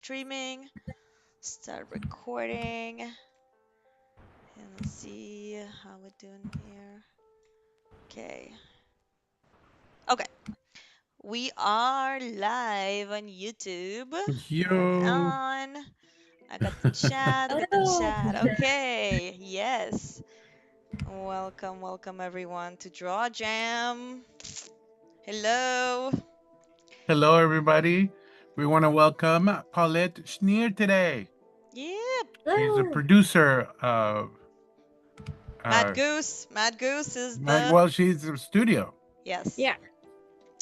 streaming, start recording, and let's see how we're doing here. Okay. Okay. We are live on YouTube. Hold Yo, on. I got the chat. I got the Hello. chat. Okay. Yes. Welcome, welcome everyone to Draw Jam. Hello. hello everybody. We want to welcome Paulette Shnier today. Yep. She's a Hello. producer of, Mad uh, Goose. Mad Goose is the well, she's a studio. yes. Yeah.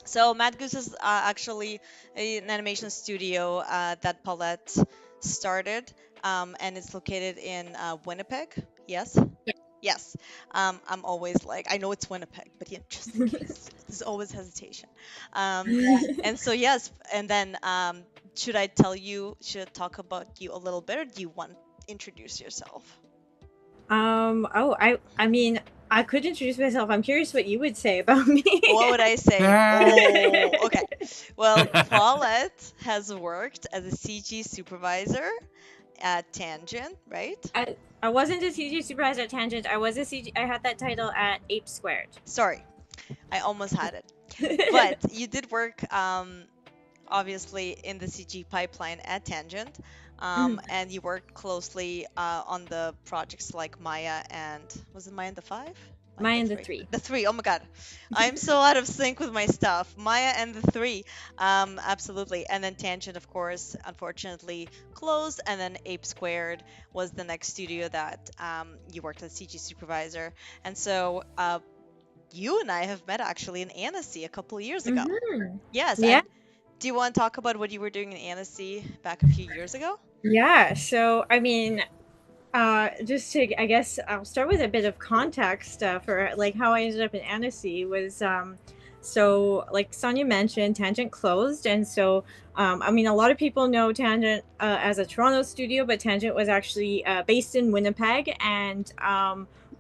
So Mad Goose is actually an animation studio that Paulette started, and it's located in Winnipeg. Yes, Yeah. yes. I'm always like, I know it's Winnipeg, but yeah, just in case, there's always hesitation. Um, and so yes, and then should I tell you? Should I talk about you a little bit, or do you want to introduce yourself? I mean, I could introduce myself. I'm curious what you would say about me. What would I say? Oh, okay. Well, Paulette has worked as a CG supervisor at Tangent, right? I wasn't a CG supervisor at Tangent. I was a CG. I had that title at Ape Squared. Sorry, I almost had it. But you did work, obviously, in the CG pipeline at Tangent, Mhm. and you worked closely on the projects like Maya and was it Maya and the Five? Maya and the Mine the Three? three. The Three. Oh my God, I'm so out of sync with my stuff. Maya and the Three, absolutely. And then Tangent, of course, unfortunately closed, and then Ape Squared was the next studio that you worked as CG supervisor, and so. You and I have met actually in Annecy a couple of years ago. Mm-hmm. Yes, Yeah. and do you want to talk about what you were doing in Annecy back a few years ago? Yeah. So I mean, just to I guess I'll start with a bit of context for like how I ended up in Annecy was so like Sonia mentioned, Tangent closed, and so I mean a lot of people know Tangent as a Toronto studio, but Tangent was actually based in Winnipeg, and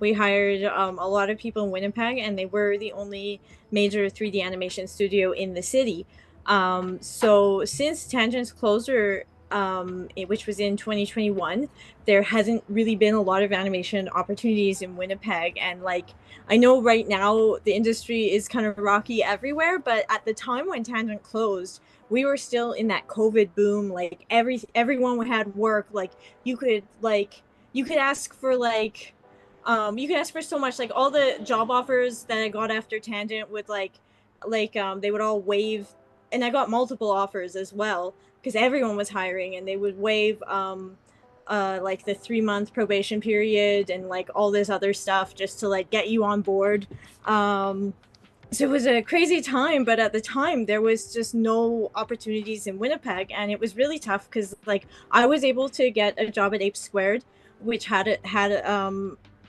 we hired a lot of people in Winnipeg, and they were the only major 3D animation studio in the city. So since Tangent's closure, which was in 2021, there hasn't really been a lot of animation opportunities in Winnipeg. And like, I know right now the industry is kind of rocky everywhere, but at the time when Tangent closed, we were still in that COVID boom. Like everyone had work. Like you could ask for you could ask for so much. Like all the job offers that I got after Tangent would they would all waive, and I got multiple offers as well because everyone was hiring, and they would waive like the 3 month probation period and like all this other stuff just to like get you on board. So it was a crazy time, but at the time there was just no opportunities in Winnipeg, and it was really tough because like I was able to get a job at Ape Squared, which had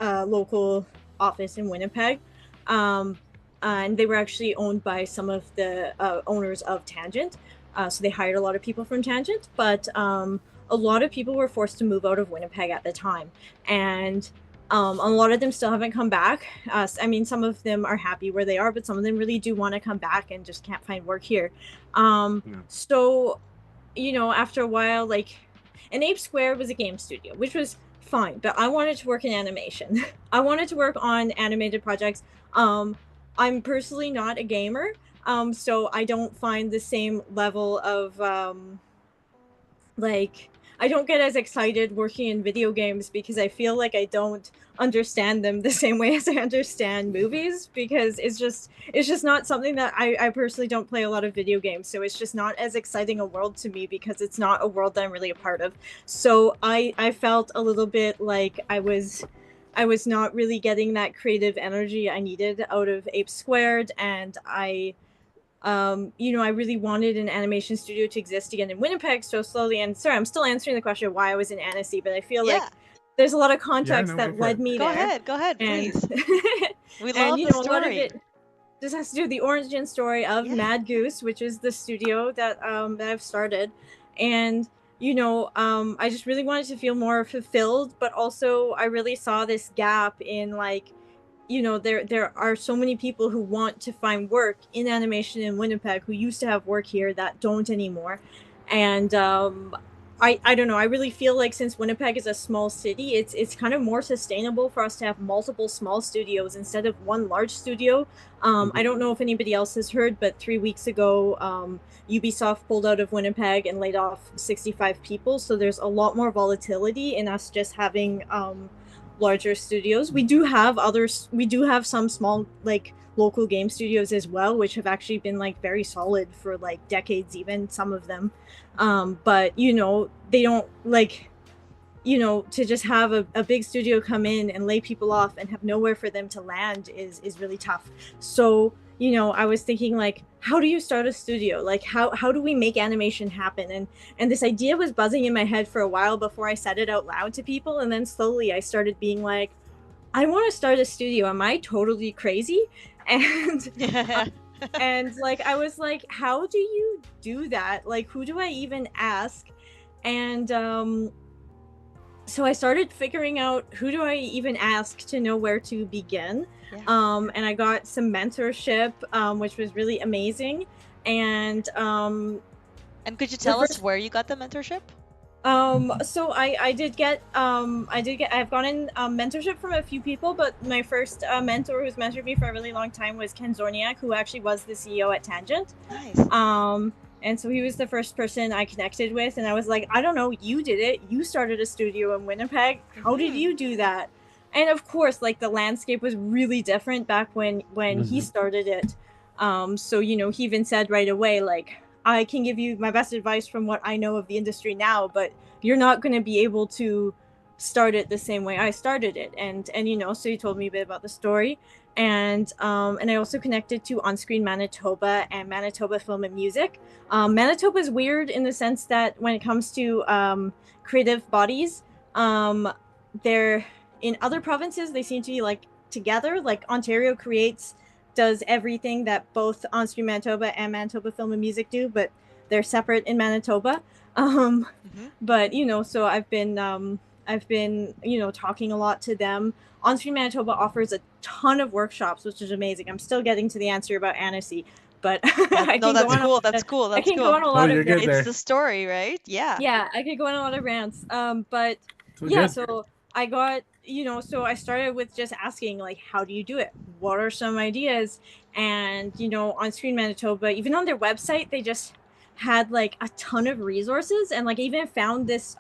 a local office in Winnipeg. Um, and they were actually owned by some of the owners of Tangent. So they hired a lot of people from Tangent, but a lot of people were forced to move out of Winnipeg at the time. And a lot of them still haven't come back. I mean, some of them are happy where they are, but some of them really do want to come back and just can't find work here. Yeah. So, after a while, like, an Ape Square was a game studio, which was fine, but I wanted to work in animation. I wanted to work on animated projects. Um, I'm personally not a gamer, so I don't find the same level of like I don't get as excited working in video games because I feel like I don't understand them the same way as I understand movies, because it's just not something that I personally don't play a lot of video games, so it's just not as exciting a world to me because it's not a world that I'm really a part of. So I felt a little bit like I was not really getting that creative energy I needed out of Ape Squared, and I really wanted an animation studio to exist again in Winnipeg. So slowly, and sorry, I'm still answering the question of why I was in Annecy, but I feel Yeah, like there's a lot of Yeah, context no, go that for led it. me there, go ahead, and please. We and love the a lot of story. it just has to do with the origin story of Yeah. Mad Goose, which is the studio that I've started, and I just really wanted to feel more fulfilled, but also I really saw this gap in like there are so many people who want to find work in animation in Winnipeg who used to have work here that don't anymore, and I don't know. I really feel like since Winnipeg is a small city, it's kind of more sustainable for us to have multiple small studios instead of one large studio. I don't know if anybody else has heard, but 3 weeks ago, Ubisoft pulled out of Winnipeg and laid off 65 people. So there's a lot more volatility in us just having larger studios. We do have others. We do have some small like local game studios as well, which have actually been like very solid for like decades, even some of them. But you know, they don't like, you know, to just have a big studio come in and lay people off and have nowhere for them to land is really tough. So, you know, I was thinking like, how do you start a studio? Like how do we make animation happen? And this idea was buzzing in my head for a while before I said it out loud to people, and then slowly I started being like, I want to start a studio. Am I totally crazy? And Yeah. and like I was like, how do you do that? Like who do I even ask? And so I started figuring out who do I even ask to know where to begin. Yeah. And I got some mentorship, which was really amazing. And And could you the tell us first where you got the mentorship? so I did get I've gotten mentorship from a few people, but my first mentor who's mentored me for a really long time was Ken Zorniak, who actually was the CEO at Tangent. Nice. And so he was the first person I connected with, and I was like, I don't know, you did it. You started a studio in Winnipeg. How did you do that? And of course, like the landscape was really different back when he started it. So you know, he even said right away, like, I can give you my best advice from what I know of the industry now, but you're not going to be able to start it the same way I started it. And you know, so he told me a bit about the story, and I also connected to On Screen Manitoba and Manitoba Film and Music. Manitoba is weird in the sense that when it comes to creative bodies, they're in other provinces they seem to be like together. Like Ontario creates does everything that both On Screen Manitoba and Manitoba Film and Music do, but they're separate in Manitoba. Um, Mm-hmm. but you know, so I've been you know talking a lot to them. On Screen Manitoba offers a ton of workshops, which is amazing. I'm still getting to the answer about Annecy, but That, I no, can go that's on. cool. That's cool. I That's can go cool. on a Oh, lot you're of good rants. It's there. the story, right? Yeah. Yeah, I could go on a lot of rants. But So yeah, good. so I got, you know, so I started with just asking, like, how do you do it? What are some ideas? And, you know, on Screen Manitoba, even on their website, they just had like a ton of resources, and like even found this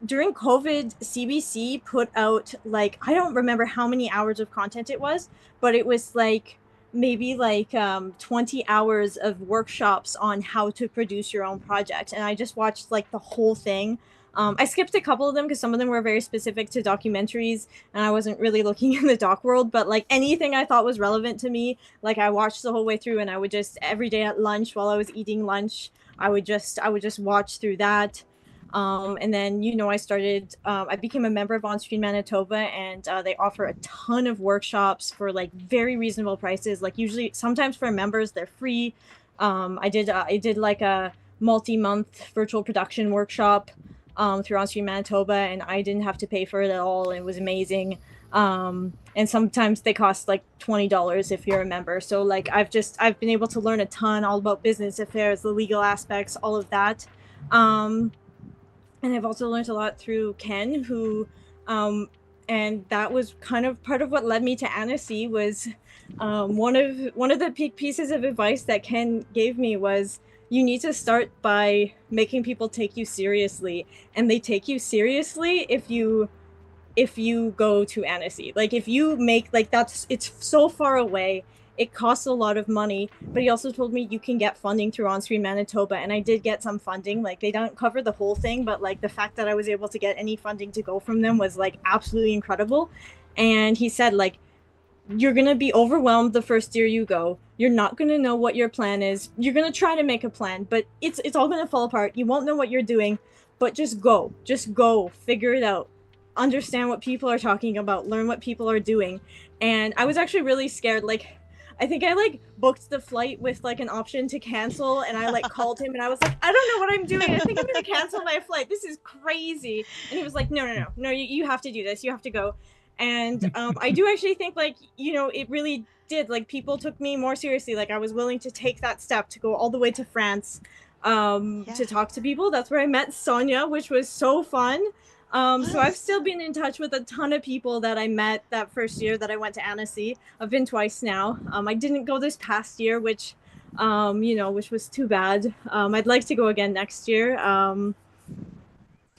during COVID, CBC put out like, I don't remember how many hours of content it was, but it was like maybe like 20 hours of workshops on how to produce your own project. And I just watched like the whole thing. I skipped a couple of them because some of them were very specific to documentaries, and I wasn't really looking in the doc world. But like anything I thought was relevant to me, like I watched the whole way through, and I would just every day at lunch while I was eating lunch, I would just watch through that. And then, you know, I became a member of On Screen Manitoba, and they offer a ton of workshops for like very reasonable prices. Like usually, sometimes for members, they're free. I did like a multi-month virtual production workshop through On Screen Manitoba, and I didn't have to pay for it at all. It was amazing. And sometimes they cost like $20 if you're a member. So like I've been able to learn a ton all about business affairs, the legal aspects, all of that. Um, and I've also learned a lot through Ken, who, and that was kind of part of what led me to Annecy. Was one of the big pieces of advice that Ken gave me was you need to start by making people take you seriously, and they take you seriously if you go to Annecy. Like if you make like that's it's so far away. It costs a lot of money, but he also told me you can get funding through On Screen Manitoba, and I did get some funding. Like they don't cover the whole thing, but like the fact that I was able to get any funding to go from them was like absolutely incredible. And he said like you're going to be overwhelmed the first year you go. You're not going to know what your plan is. You're going to try to make a plan, but it's all going to fall apart. You won't know what you're doing, but just go. Just go. Figure it out. Understand what people are talking about. Learn what people are doing. And I was actually really scared. Like, I think I like booked the flight with like an option to cancel, and I like called him and I was like, I don't know what I'm doing. I think I'm going to cancel my flight. This is crazy. And he was like, no, you have to do this. You have to go. And I do actually think like, you know, it really did, like people took me more seriously. Like I was willing to take that step to go all the way to France, Yeah. to talk to people. That's where I met Sonia, which was so fun. So I've Yes. still been in touch with a ton of people that I met that first year that I went to Annecy. I've been twice now. I didn't go this past year, which, which was too bad. I'd like to go again next year.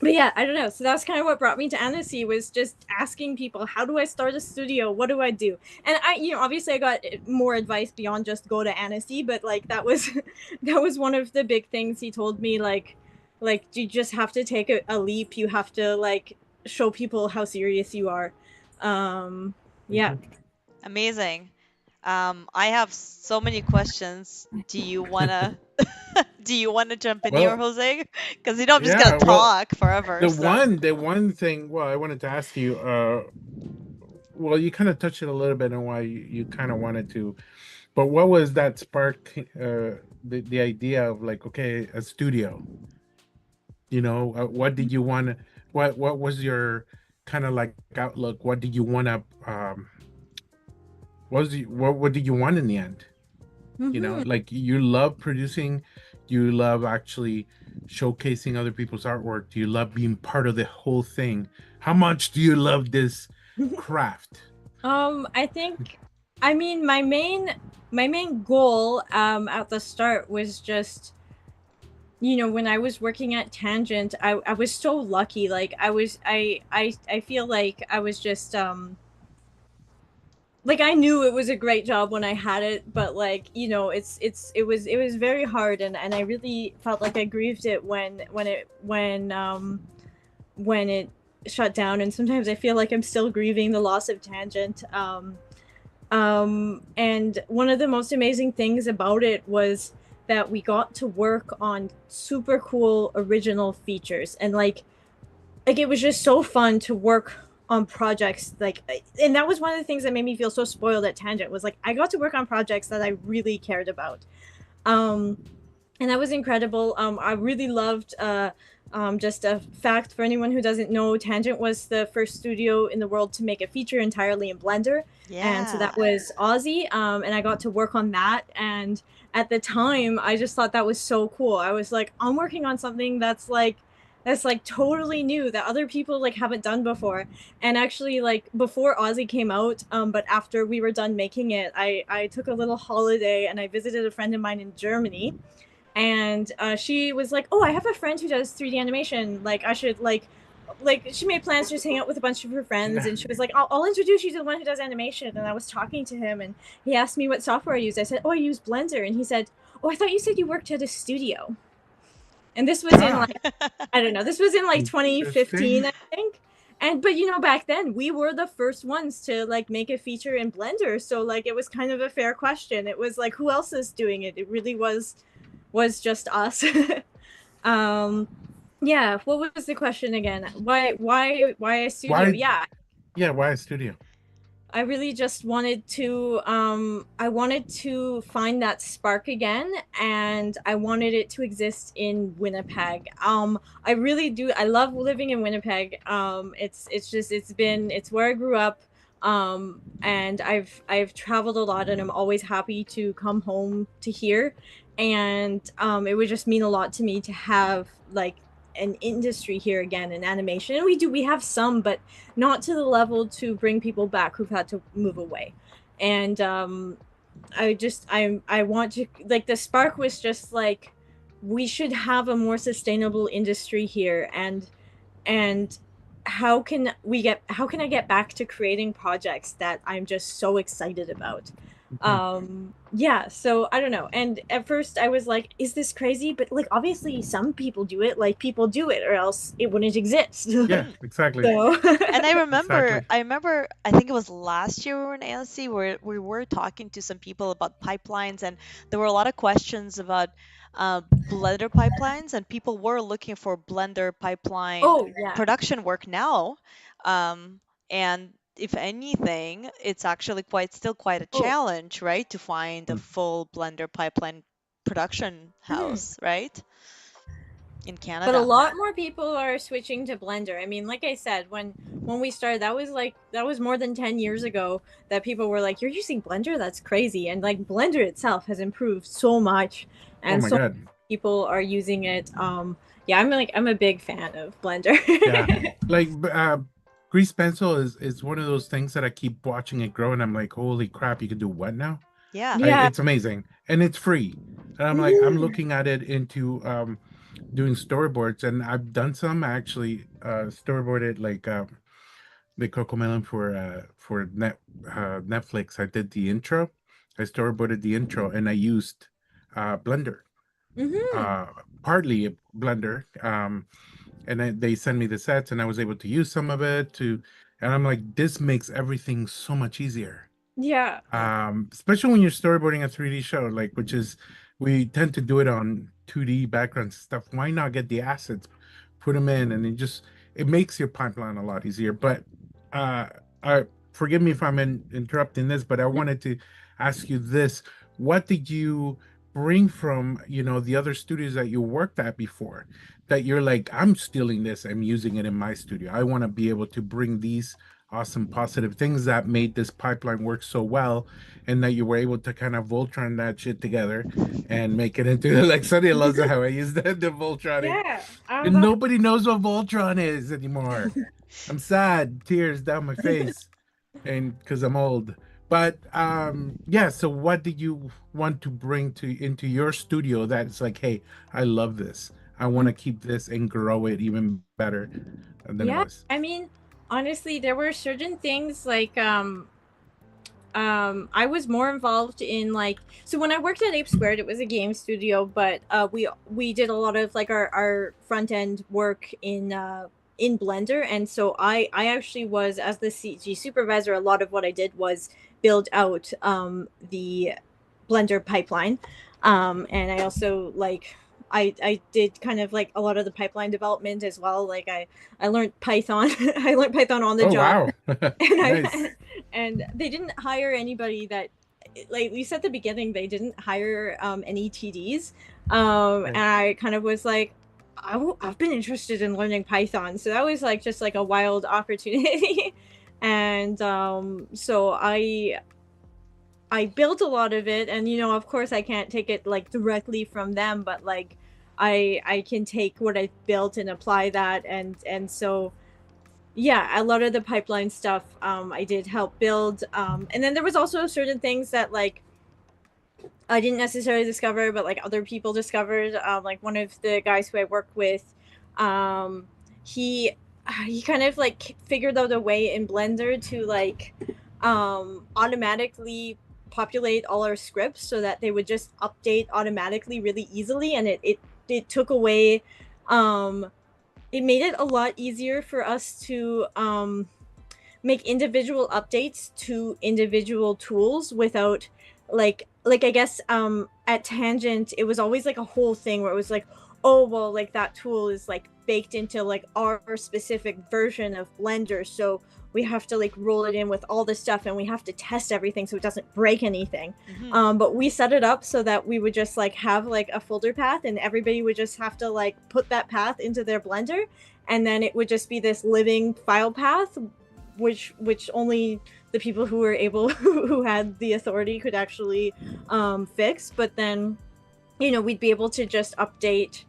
But yeah, I don't know. So that's kind of what brought me to Annecy, was just asking people, how do I start a studio? What do I do? And obviously I got more advice beyond just go to Annecy, but like that was that was one of the big things he told me. Like you just have to take a leap. You have to like show people how serious you are. Um, yeah. Mhm. Amazing. I have so many questions. Do you wanna jump in here, Well, Jose? Because you know I'm just gonna yeah. Well, talk forever. So the one thing. Well, I wanted to ask you. Well, you kind of touched it a little bit on why you kind of wanted to, but what was that spark? The idea of like, okay, a studio. What did you want? What was your kind of like outlook? What did you want to? What did you want in the end? Mm-hmm. Like you love producing, you love actually showcasing other people's artwork. Do you love being part of the whole thing? How much do you love this craft? I think, I mean, my main goal at the start was just, when I was working at Tangent, I was so lucky. Like I feel like I was just like I knew it was a great job when I had it, but like, it was very hard, and I really felt like I grieved it when it shut down, and sometimes I feel like I'm still grieving the loss of Tangent. And one of the most amazing things about it was that we got to work on super cool original features, and like it was just so fun to work on projects, like, and that was one of the things that made me feel so spoiled at Tangent, was like I got to work on projects that I really cared about. um and that was incredible. I really loved. Just a fact for anyone who doesn't know, Tangent was the first studio in the world to make a feature entirely in Blender, and so yeah. that was Aussie. And I got to work on that, and at the time, I just thought that was so cool. I was like, I'm working on something that's like totally new that other people like haven't done before. And actually, like before Aussie came out, but after we were done making it, I took a little holiday and I visited a friend of mine in Germany, and she was like, "Oh, I have a friend who does 3D animation. Like, I should like." She made plans to just hang out with a bunch of her friends, and she was like, I'll introduce you to the one who does animation." And I was talking to him, and he asked me what software I used. I said, "Oh, I use Blender," and he said, "Oh, I thought you said you worked at a studio." And this was in Ah, like, I don't know, this was in like 2015, interesting. I think. And but back then we were the first ones to like make a feature in Blender, so like it was kind of a fair question. It was like, who else is doing it? It really was just us. um yeah, what was the question again? Why a studio? Why? Yeah, Yeah, why a studio? I really just wanted to I wanted to find that spark again, and I wanted it to exist in Winnipeg. I really do. I love living in Winnipeg. It's just it's where I grew up. And I've traveled a lot, and I'm always happy to come home to here. And it would just mean a lot to me to have like an industry here again in animation. And we have some, but not to the level to bring people back who've had to move away. And I want to, like, the spark was just like, we should have a more sustainable industry here. And how can I get back to creating projects that I'm just so excited about? Mhm. Yeah, so I don't know. And at first I was like, is this crazy? But like obviously some people do it, like people do it or else it wouldn't exist. Yeah, Mhm. exactly, So And exactly. I remember, I think it was last year we were in ALC where we were talking to some people about pipelines, and there were a lot of questions about uh, Blender pipelines, and people were looking for Blender pipeline oh yeah. production work now. Um, and if anything, it's actually still quite a Oh. challenge, right, to find a Mm. full Blender pipeline production Mhm. house, right, in But a Canada. lot more people are switching to Blender. I mean, like I said, when we started, that was more than 10 years ago that people were like, "You're using Blender? That's crazy." And like Blender itself has improved so much, Oh and my so God. people are using it. Yeah, I'm a big fan of Blender. Yeah, like grease pencil is one of those things that I keep watching it grow, and I'm like, holy crap, you can do what now? Yeah. Yeah. It's amazing, and it's free. And I'm like, I'm Mhm. looking at it into doing storyboards, and I've done some actually storyboarded like the Cocomelon for Netflix. I did the intro, I storyboarded the intro, and I used Blender, Mhm. uh, partly Blender. And then they sent me the sets, and I was able to use some of it to, and I'm like, this makes everything so much easier. Yeah. Especially when you're storyboarding a 3D show, like which is we tend to do it on 2D background stuff. Why not get the assets, put them in, and it makes your pipeline a lot easier. But uh, I forgive me if I'm interrupting this, but I wanted to ask you this: what did you bring from the other studios that you worked at before that you're like, I'm stealing this, I'm using it in my studio. I want to be able to bring these awesome positive things that made this pipeline work so well, and that you were able to kind of Voltron that shit together and make it into like Sunny loves how I use the Voltronic, Yeah. and nobody knows what Voltron is anymore. I'm sad, tears down my face, and because I'm old. But yeah, so what did you want to bring to into your studio that's like, hey, I love this, I want to keep this and grow it even better than it Yeah. was. I mean, honestly, there were certain things like I was more involved in like, so when I worked at Ape Squared, it was a game studio, but we did a lot of like our front end work in Blender, and so I actually was, as the CG supervisor, a lot of what I did was build out the Blender pipeline, and I also like I did kind of like a lot of the pipeline development as well. Like I learned Python. I learned Python on the Oh job, wow. and Nice. and they didn't hire anybody that, like we said at the beginning, they didn't hire any TDs, and Right. I kind of was like, I've been interested in learning Python, so that was like just like a wild opportunity. And so I built a lot of it, and of course I can't take it like directly from them, but like I can take what I built and apply that, and so yeah, a lot of the pipeline stuff I did help build, and then there was also certain things that like I didn't necessarily discover, but like other people discovered. Like one of the guys who I work with, um, he he kind of like figured out a way in Blender to like automatically populate all our scripts so that they would just update automatically really easily, and it took away it made it a lot easier for us to make individual updates to individual tools without like I guess at Tangent it was always like a whole thing where it was like, oh well, like that tool is like baked into like our specific version of Blender, so we have to like roll it in with all this stuff and we have to test everything so it doesn't break anything. Hmm. But we set it up so that we would just like have like a folder path and everybody would just have to like put that path into their Blender, and then it would just be this living file path which only the people who were able who had the authority could actually fix. But then we'd be able to just update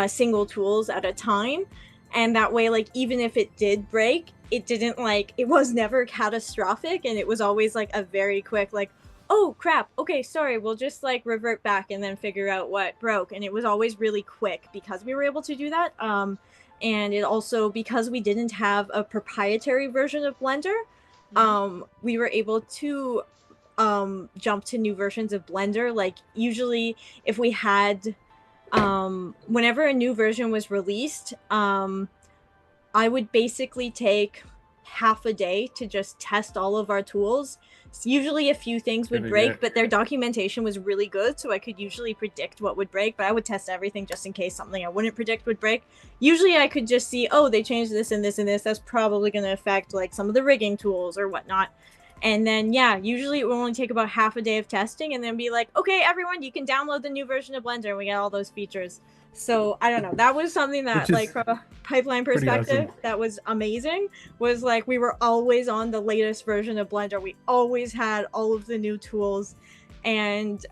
single tools at a time, and that way like even if it did break, it didn't like it was never catastrophic, and it was always like a very quick like, oh crap, okay, sorry, we'll just like revert back and then figure out what broke. And it was always really quick because we were able to do that. And it also, because we didn't have a proprietary version of Blender, Hmm. we were able to jump to new versions of Blender. Like usually if we had whenever a new version was released, I would basically take half a day to just test all of our tools. Usually a few things would Good idea. break, but their documentation was really good, so I could usually predict what would break, but I would test everything just in case something I wouldn't predict would break. Usually I could just see, oh, they changed this and this and this, that's probably going to affect like some of the rigging tools or whatnot. And then yeah, usually it will only take about half a day of testing and then be like, okay, everyone, you can download the new version of Blender and we get all those features. So I don't know, that was something that Which like is from a pipeline pretty perspective awesome. that was amazing. Was like we were always on the latest version of Blender, we always had all of the new tools, And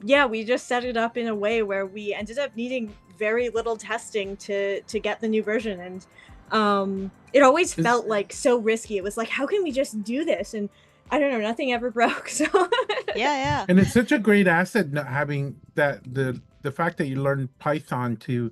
yeah, we just set it up in a way where we ended up needing very little testing to get the new version. And it always Is felt like so risky. It was like, how can we just do this? And I don't know, nothing ever broke. So Yeah, yeah. and it's such a great asset not having that the fact that you learn Python to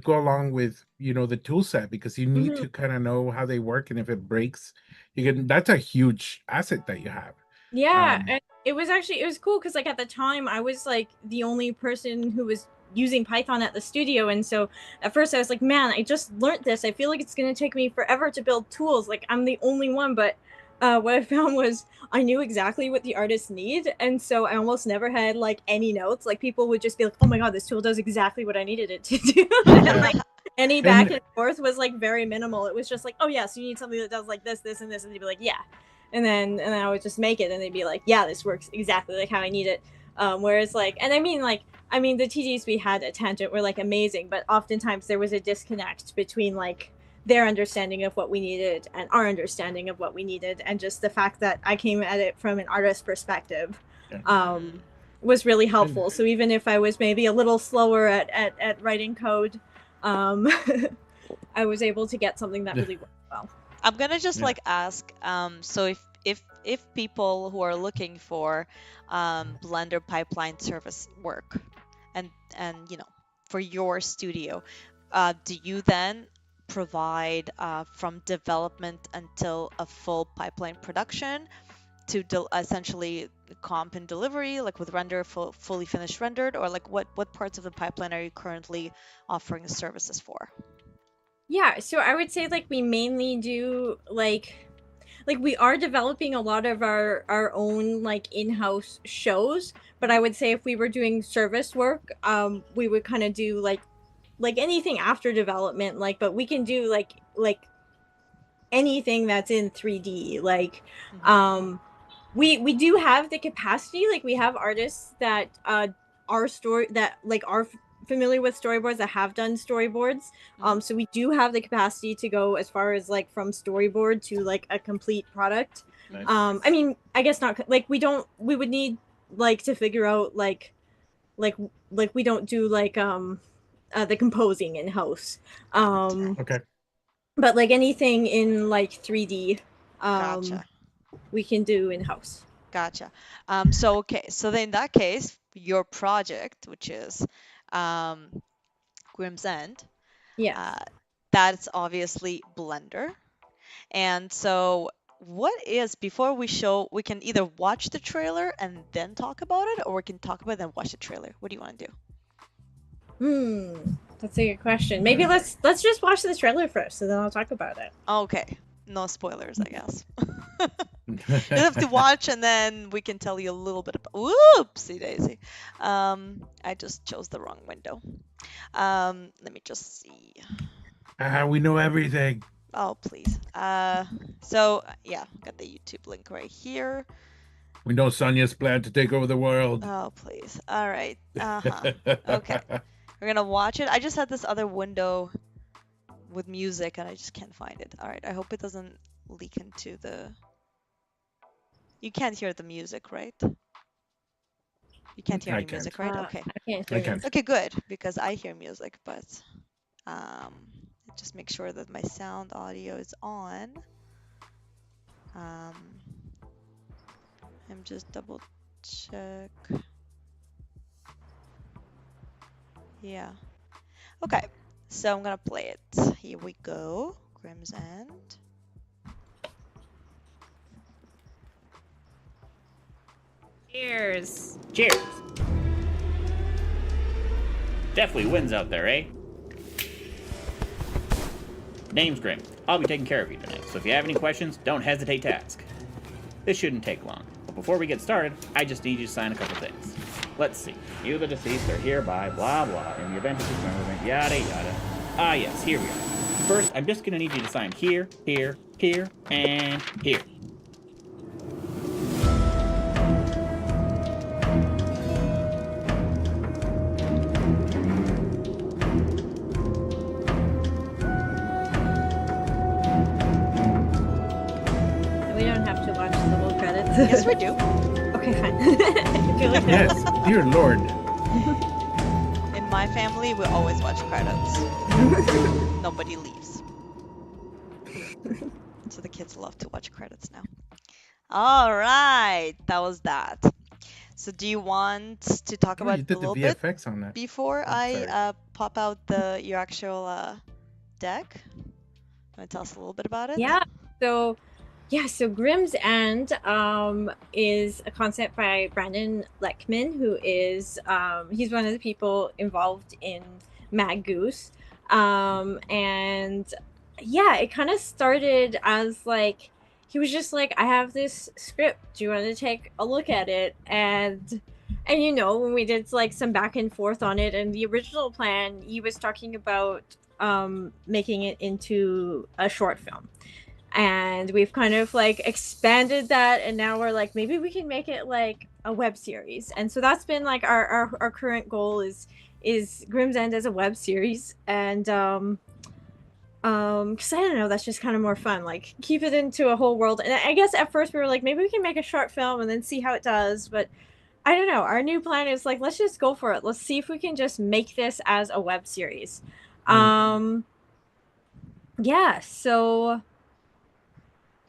go along with the tool set, because you need Mhm. to kind of know how they work, and if it breaks, that's a huge asset that you have. Yeah, Um, and it was cool because like at the time I was like the only person who was using Python at the studio, and so at first I was like, man, I just learned this. I feel like it's gonna take me forever to build tools. Like I'm the only one, but what I found was I knew exactly what the artists need, and so I almost never had like any notes. Like people would just be like, "Oh my god, this tool does exactly what I needed it to do," and yeah, like any back and and forth was like very minimal. It was just like, "Oh yeah, so you need something that does like this, and this," and they'd be like, "Yeah." And then I would just make it, and they'd be like, "Yeah, this works exactly like how I need it." Whereas like, and I mean, the TDs we had at Tangent were like amazing, but oftentimes there was a disconnect between like their understanding of what we needed and our understanding of what we needed, and just the fact that I came at it from an artist perspective yeah, Mm. was really and helpful. So even if I was maybe a little slower at writing code, um, I was able to get something that really worked well. I'm gonna just yeah. like ask, so if people who are looking for Blender pipeline service work, and for your studio, do you then provide from development until a full pipeline production to essentially comp and delivery, like with render fully finished rendered, or like what parts of the pipeline are you currently offering services for? Yeah, so I would say like we mainly do like we are developing a lot of our own like in-house shows, but I would say if we were doing service work, we would kind of do like anything after development, like but we can do like anything that's in 3D. Like Hmm. we do have the capacity, like we have artists that are story that like are familiar with storyboards, that have done storyboards, Hmm. so we do have the capacity to go as far as like from storyboard to like a complete product. Nice. Hmm. I mean, I guess not like we would need like to figure out like like we don't do like the composing in house, Okay. Okay. but like anything in like 3D, um Gotcha. we can do in house. Gotcha. So okay, so then in that case, your project, which is um, Grim's End, uh, Yes. that's obviously Blender. And so, what is before we show, we can either watch the trailer and then talk about it, or we can talk about it and watch the trailer. What do you want to do? That's a good question. Maybe let's just watch the trailer first, and then I'll talk about it. Okay, no spoilers, I guess. You have to watch, and then we can tell you a little bit about. Whoopsie daisy. I just chose the wrong window. Let me just see. We know everything. Oh, please. So yeah, got the YouTube link right here. We know Sonya's plan to take over the world. Oh, please. All right. Uh-huh. Okay. We're gonna watch it. I just had this other window with music, and I just can't find it. All right. I hope it doesn't leak into the. You can't hear the music, right? You can't hear I any can't. music, right? Okay. I can't I hear can't. music. Okay, good, because I hear music, but um, just make sure that my sound audio is on. Um, I'm just double check. Yeah. Okay. So I'm gonna play it. Here we go. Grim's End. Cheers. Cheers! Definitely wins out there, eh? Name's Grim. I'll be taking care of you tonight, so if you have any questions, don't hesitate to ask. This shouldn't take long, but before we get started, I just need you to sign a couple things. Let's see. You, the deceased, are hereby blah blah in the event of dismemberment, yada yada. Ah yes, here we are. First, I'm just gonna need you to sign here, here, here, and here. We don't have to watch the whole credits. Yes, we do. Okay. Okay, fine. I feel like that. Yes, dear Lord. In my family, we always watch credits. Nobody leaves. So the kids love to watch credits now. All right, that was that. So do you want to talk Oh, about you a did the little bit VFX on that. before I'm I sorry. pop out your actual deck? Want to tell us a little bit about it? Yeah. So, so Grimm's End is a concept by Brandon Leckman, who is he's one of the people involved in Mad Goose. And yeah, it kind of started as like he was just like, I have this script. Do you want to take a look at it? And you know, when we did like some back and forth on it, and the original plan, he was talking about making it into a short film, and we've kind of like expanded that, and now we're like, maybe we can make it like a web series. And so that's been like our current goal is Grimm's End as a web series. And because I don't know, that's just kind of more fun, like keep it into a whole world. And I guess at first we were like, maybe we can make a short film and then see how it does, but I don't know, our new plan is like, let's just go for it. Let's see if we can just make this as a web series. Yeah, so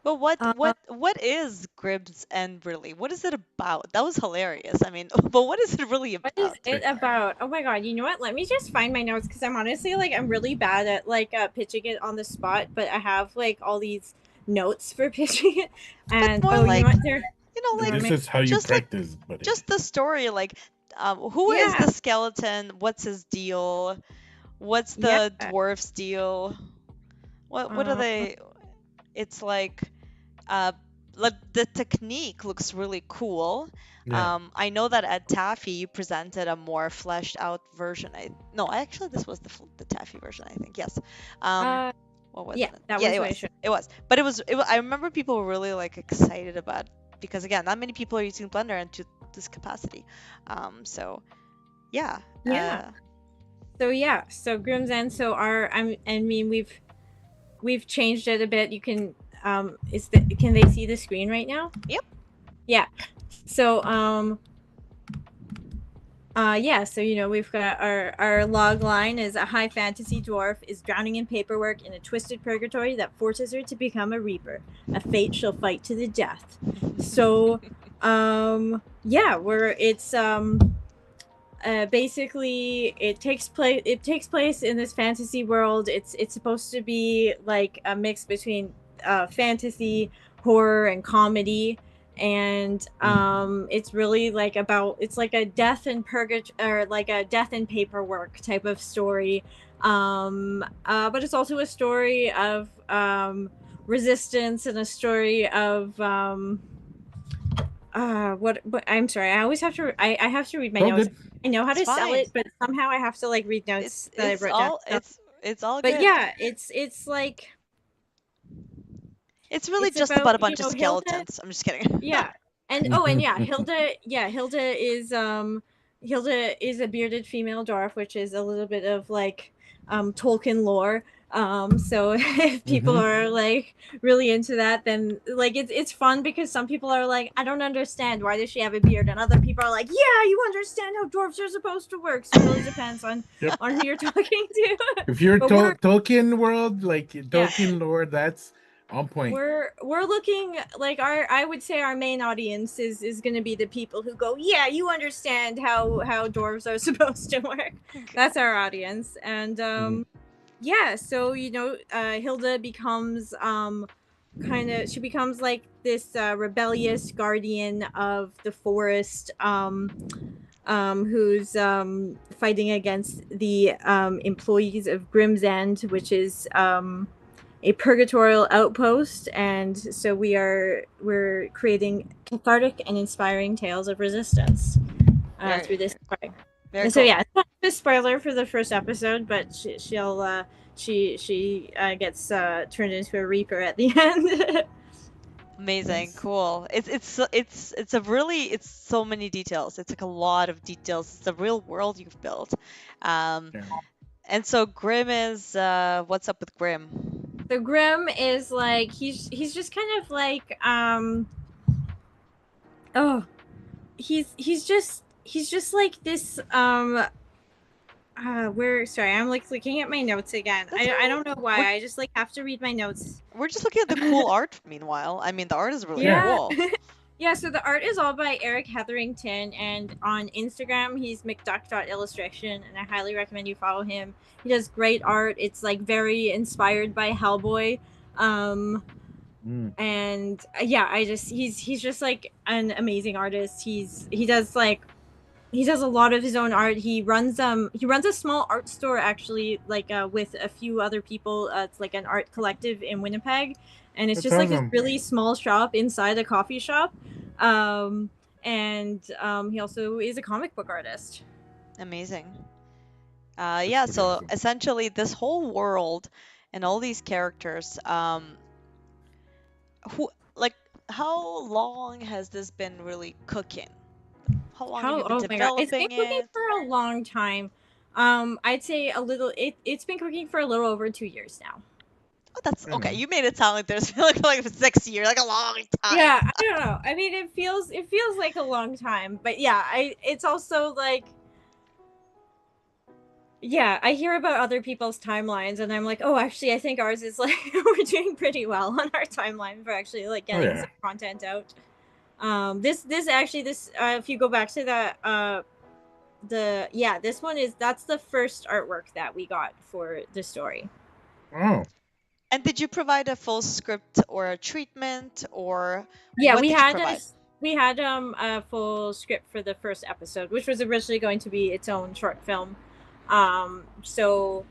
But what uh, what what is Grimm's End really? What is it about? That was hilarious. I mean, but what is it really what is about? it about? Oh my god, you know what? Let me just find my notes, because I'm honestly like, I'm really bad at like pitching it on the spot, but I have like all these notes for pitching it. But And more oh, you know like, what? There, you like want This me? is how you just like practice, buddy. just the story, like who is Yeah, the skeleton? What's his deal? What's yeah. the dwarf's deal? What are Um, they? It's uh like the technique looks really cool. Yeah. I know that at Taffy you presented a more fleshed out version. No, actually this was the Taffy version, I think. Yes. Um, uh, what was yeah, it? that Yeah, was it what I was. showed. It was. But I remember people were really like excited about, because again, not many people are using Blender into this capacity. So yeah. Yeah. So yeah, so Grimm's End. So I mean, we've changed it a bit. You can can they see the screen right now? Yep. Yeah. So yeah, so you know, we've got our log line is: a high fantasy dwarf is drowning in paperwork in a twisted purgatory that forces her to become a reaper, a fate she'll fight to the death. So yeah, where it's basically it takes place in this fantasy world. It's supposed to be like a mix between fantasy, horror, and comedy. And it's really like it's like a death in or like a death in paperwork type of story. But it's also a story of resistance, and a story of what I'm sorry, I always have to I have to read my It's all notes. good. I know how It's to sell fine. it, but somehow I have to like read notes that I It's wrote down. all it's all But good. yeah, it's like It's really it's just about a about, you bunch of know, Hilda. skeletons. I'm just kidding. Yeah. And oh, and yeah, Hilda is a bearded female dwarf, which is a little bit of like Tolkien lore. So if people Mhm. are like really into that, then like it's fun, because some people are like, I don't understand, why does she have a beard? And other people are like, yeah, you understand how dwarves are supposed to work. So it really depends on Yep. who you're talking to. If you're But we're Tolkien world, like yeah, Tolkien lore, that's on point. we're looking like I would say our main audience is going to be the people who go, yeah, you understand how dwarves are supposed to work. That's our audience. And yeah, so you know, Hilda becomes she becomes like this rebellious guardian of the forest, who's fighting against the employees of Grimm's End, which is a purgatorial outpost. And so we're creating cathartic and inspiring tales of resistance through this story. Very And so cool. yeah, it's not a spoiler for the first episode, but she gets turned into a reaper at the end. Amazing, Nice. cool. It's a really, it's so many details. It's like a lot of details. It's a real world you've built. Um, Yeah. and so Grim is what's up with Grim? So Grim is like, he's just kind of like oh he's just like this where sorry, I'm like looking at my notes again. That's I fine. don't know why. I just like have to read my notes. We're just looking at the cool art meanwhile. I mean, the art is really Yeah. Yeah. cool. Yeah, so the art is all by Eric Hetherington, and on Instagram he's mcduck.illustration, and I highly recommend you follow him. He does great art. It's like very inspired by Hellboy. Um Mm. and yeah, he's just like an amazing artist. He does a lot of his own art. He runs a small art store actually, like with a few other people. It's like an art collective in Winnipeg, and it's That's just like this awesome. really small shop inside a coffee shop. And he also is a comic book artist. Amazing. That's Yeah, pretty so awesome. essentially this whole world and all these characters, who like how long has this been really cooking? How long have How? you been Oh my god, it's been developing cooking it? for a long time. I'd say a little. It's been cooking for a little over 2 years now. Oh, that's I okay. know. You made it sound like there's been like 6 years, like a long time. Yeah, I don't know. I mean, it feels like a long time, but yeah, it's also like, yeah, I hear about other people's timelines, and I'm like, oh, actually, I think ours is like we're doing pretty well on our timeline for actually like Oh getting yeah. some content out. This actually this if you go back to that this one is that's the first artwork that we got for the story. Oh. And did you provide a full script or a treatment, or Yeah, what did you provide? we had a full script for the first episode, which was originally going to be its own short film. So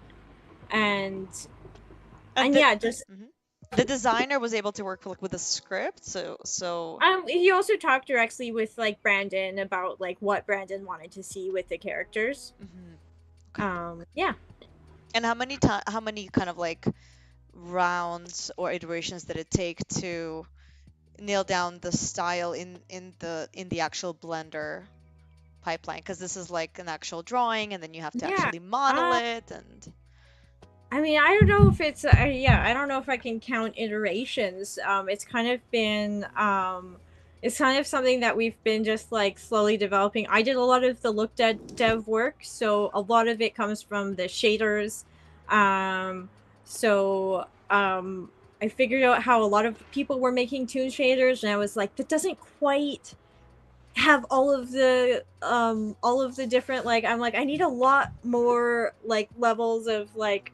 and And yeah, just Mhm. The designer was able to work with the script, so he also talked directly with like Brandon about like what Brandon wanted to see with the characters. mhm. Okay. Yeah. And how many kind of like rounds or iterations did it take to nail down the style in the actual Blender pipeline? Because this is like an actual drawing, and then you have to Yeah. actually model it, and I mean, I don't know if it's I don't know if I can count iterations. It's kind of something that we've been just like slowly developing. I did a lot of the look dev work, so a lot of it comes from the shaders. Um, so I figured out how a lot of people were making toon shaders, and I was like, that doesn't quite have all of the different, like, I'm like, I need a lot more like levels of like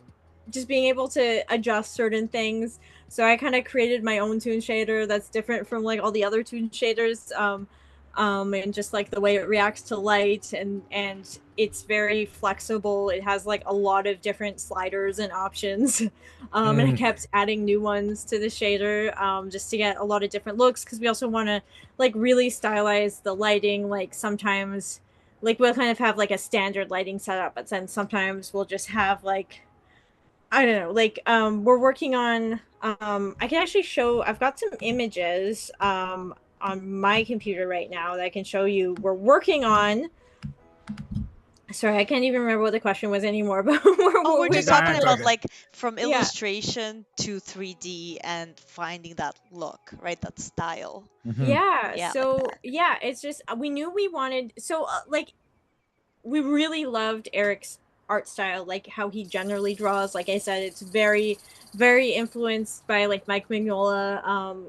just being able to adjust certain things. So I kind of created my own toon shader that's different from like all the other toon shaders. And just like the way it reacts to light, and it's very flexible. It has like a lot of different sliders and options. And I Mm. kept adding new ones to the shader, just to get a lot of different looks, because we also want to like really stylize the lighting. Like sometimes like we'll kind of have like a standard lighting setup, but then sometimes we'll just have like, I don't know, like we're working on I can actually show, I've got some images on my computer right now that I can show you. We're working on, sorry, I can't even remember what the question was anymore, but oh, we're Yeah, just talking that's about okay. like from yeah. illustration to 3D and finding that look, right? That style. Mm-hmm. Yeah, Yeah, like so that. yeah, it's just we knew we wanted, so like we really loved Eric's art style, like how he generally draws. Like I said, it's very, very influenced by like Mike Mignola,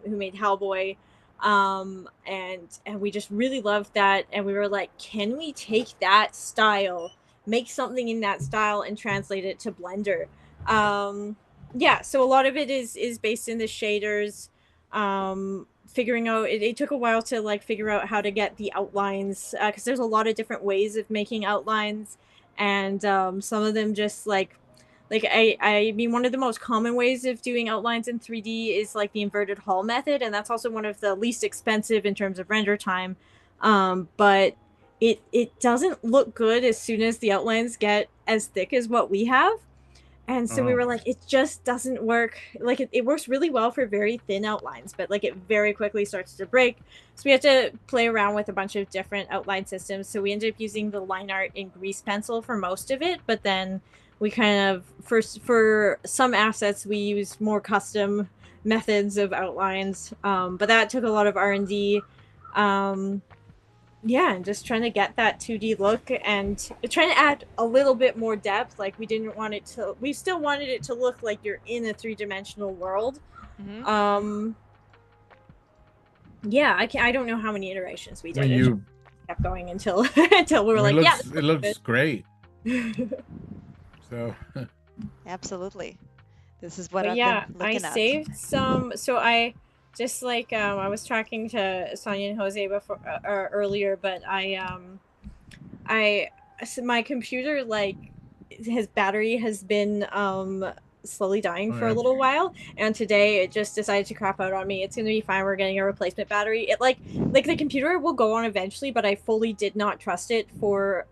who made Hellboy. And we just really loved that. And we were like, can we take that style, make something in that style, and translate it to Blender? Yeah, so a lot of it is based in the shaders. Figuring out, it took a while to like figure out how to get the outlines, because there's a lot of different ways of making outlines, and some of them just like I mean, one of the most common ways of doing outlines in 3D is like the inverted hull method, and that's also one of the least expensive in terms of render time. But it doesn't look good as soon as the outlines get as thick as what we have. And so we Oh. were like, it just doesn't work. Like it works really well for very thin outlines, but like it very quickly starts to break. So we had to play around with a bunch of different outline systems. So we ended up using the line art in grease pencil for most of it, but then we kind of for some assets we used more custom methods of outlines. But that took a lot of R&D. Um, yeah, and just trying to get that 2D look and trying to add a little bit more depth. Like we didn't want it to, we still wanted it to look like you're in a three-dimensional world. Hmm. Um, yeah, I don't know how many iterations we I mean, did. It just kept going until until we were like, yeah, this it looks great. looks good. So Absolutely. This is what But I've been yeah, I looking at. saved some. So I just like I was talking to Sonia and Jose before earlier, but I so my computer, like, his battery has been slowly dying oh, for a yeah. little while, and today it just decided to crap out on me. It's gonna be fine. We're getting a replacement battery. It like the computer will go on eventually, but I fully did not trust it for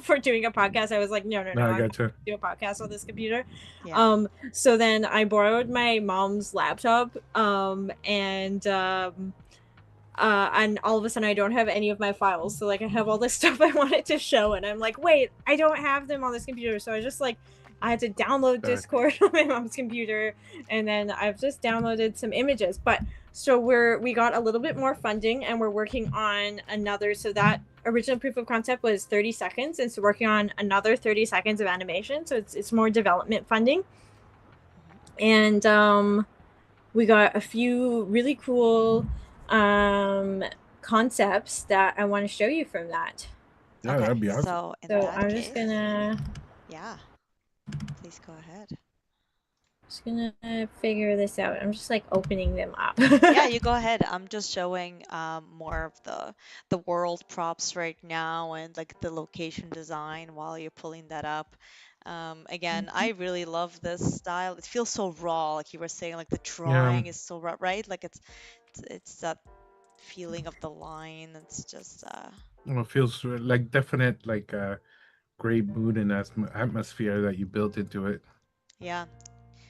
for doing a podcast. I was like, no, no, No, no, I I'm not gotcha. gonna do a podcast on this computer. Yeah. So then I borrowed my mom's laptop, and all of a sudden I don't have any of my files. So like I have all this stuff I wanted to show, and I'm like, wait, I don't have them on this computer. So I just like I had to download That Discord on my mom's computer, and then I've just downloaded some images. But so we got a little bit more funding, and we're working on another. So that original proof of concept was 30 seconds, and so working on another 30 seconds of animation. So it's more development funding, and we got a few really cool concepts that I want to show you from that. yeah, Okay. that'd be awesome. So in So that I'm case, just gonna yeah, please go ahead. figure this out. I'm just like opening them up. Yeah, you go ahead. I'm just showing more of the world props right now and like the location design while you're pulling that up. Again, I really love this style. It feels so raw, like you were saying, like the Yeah, drawing is so raw, right? Like it's that feeling of the line. It's just well, it feels like definite like great mood and atmosphere that you built into it. yeah.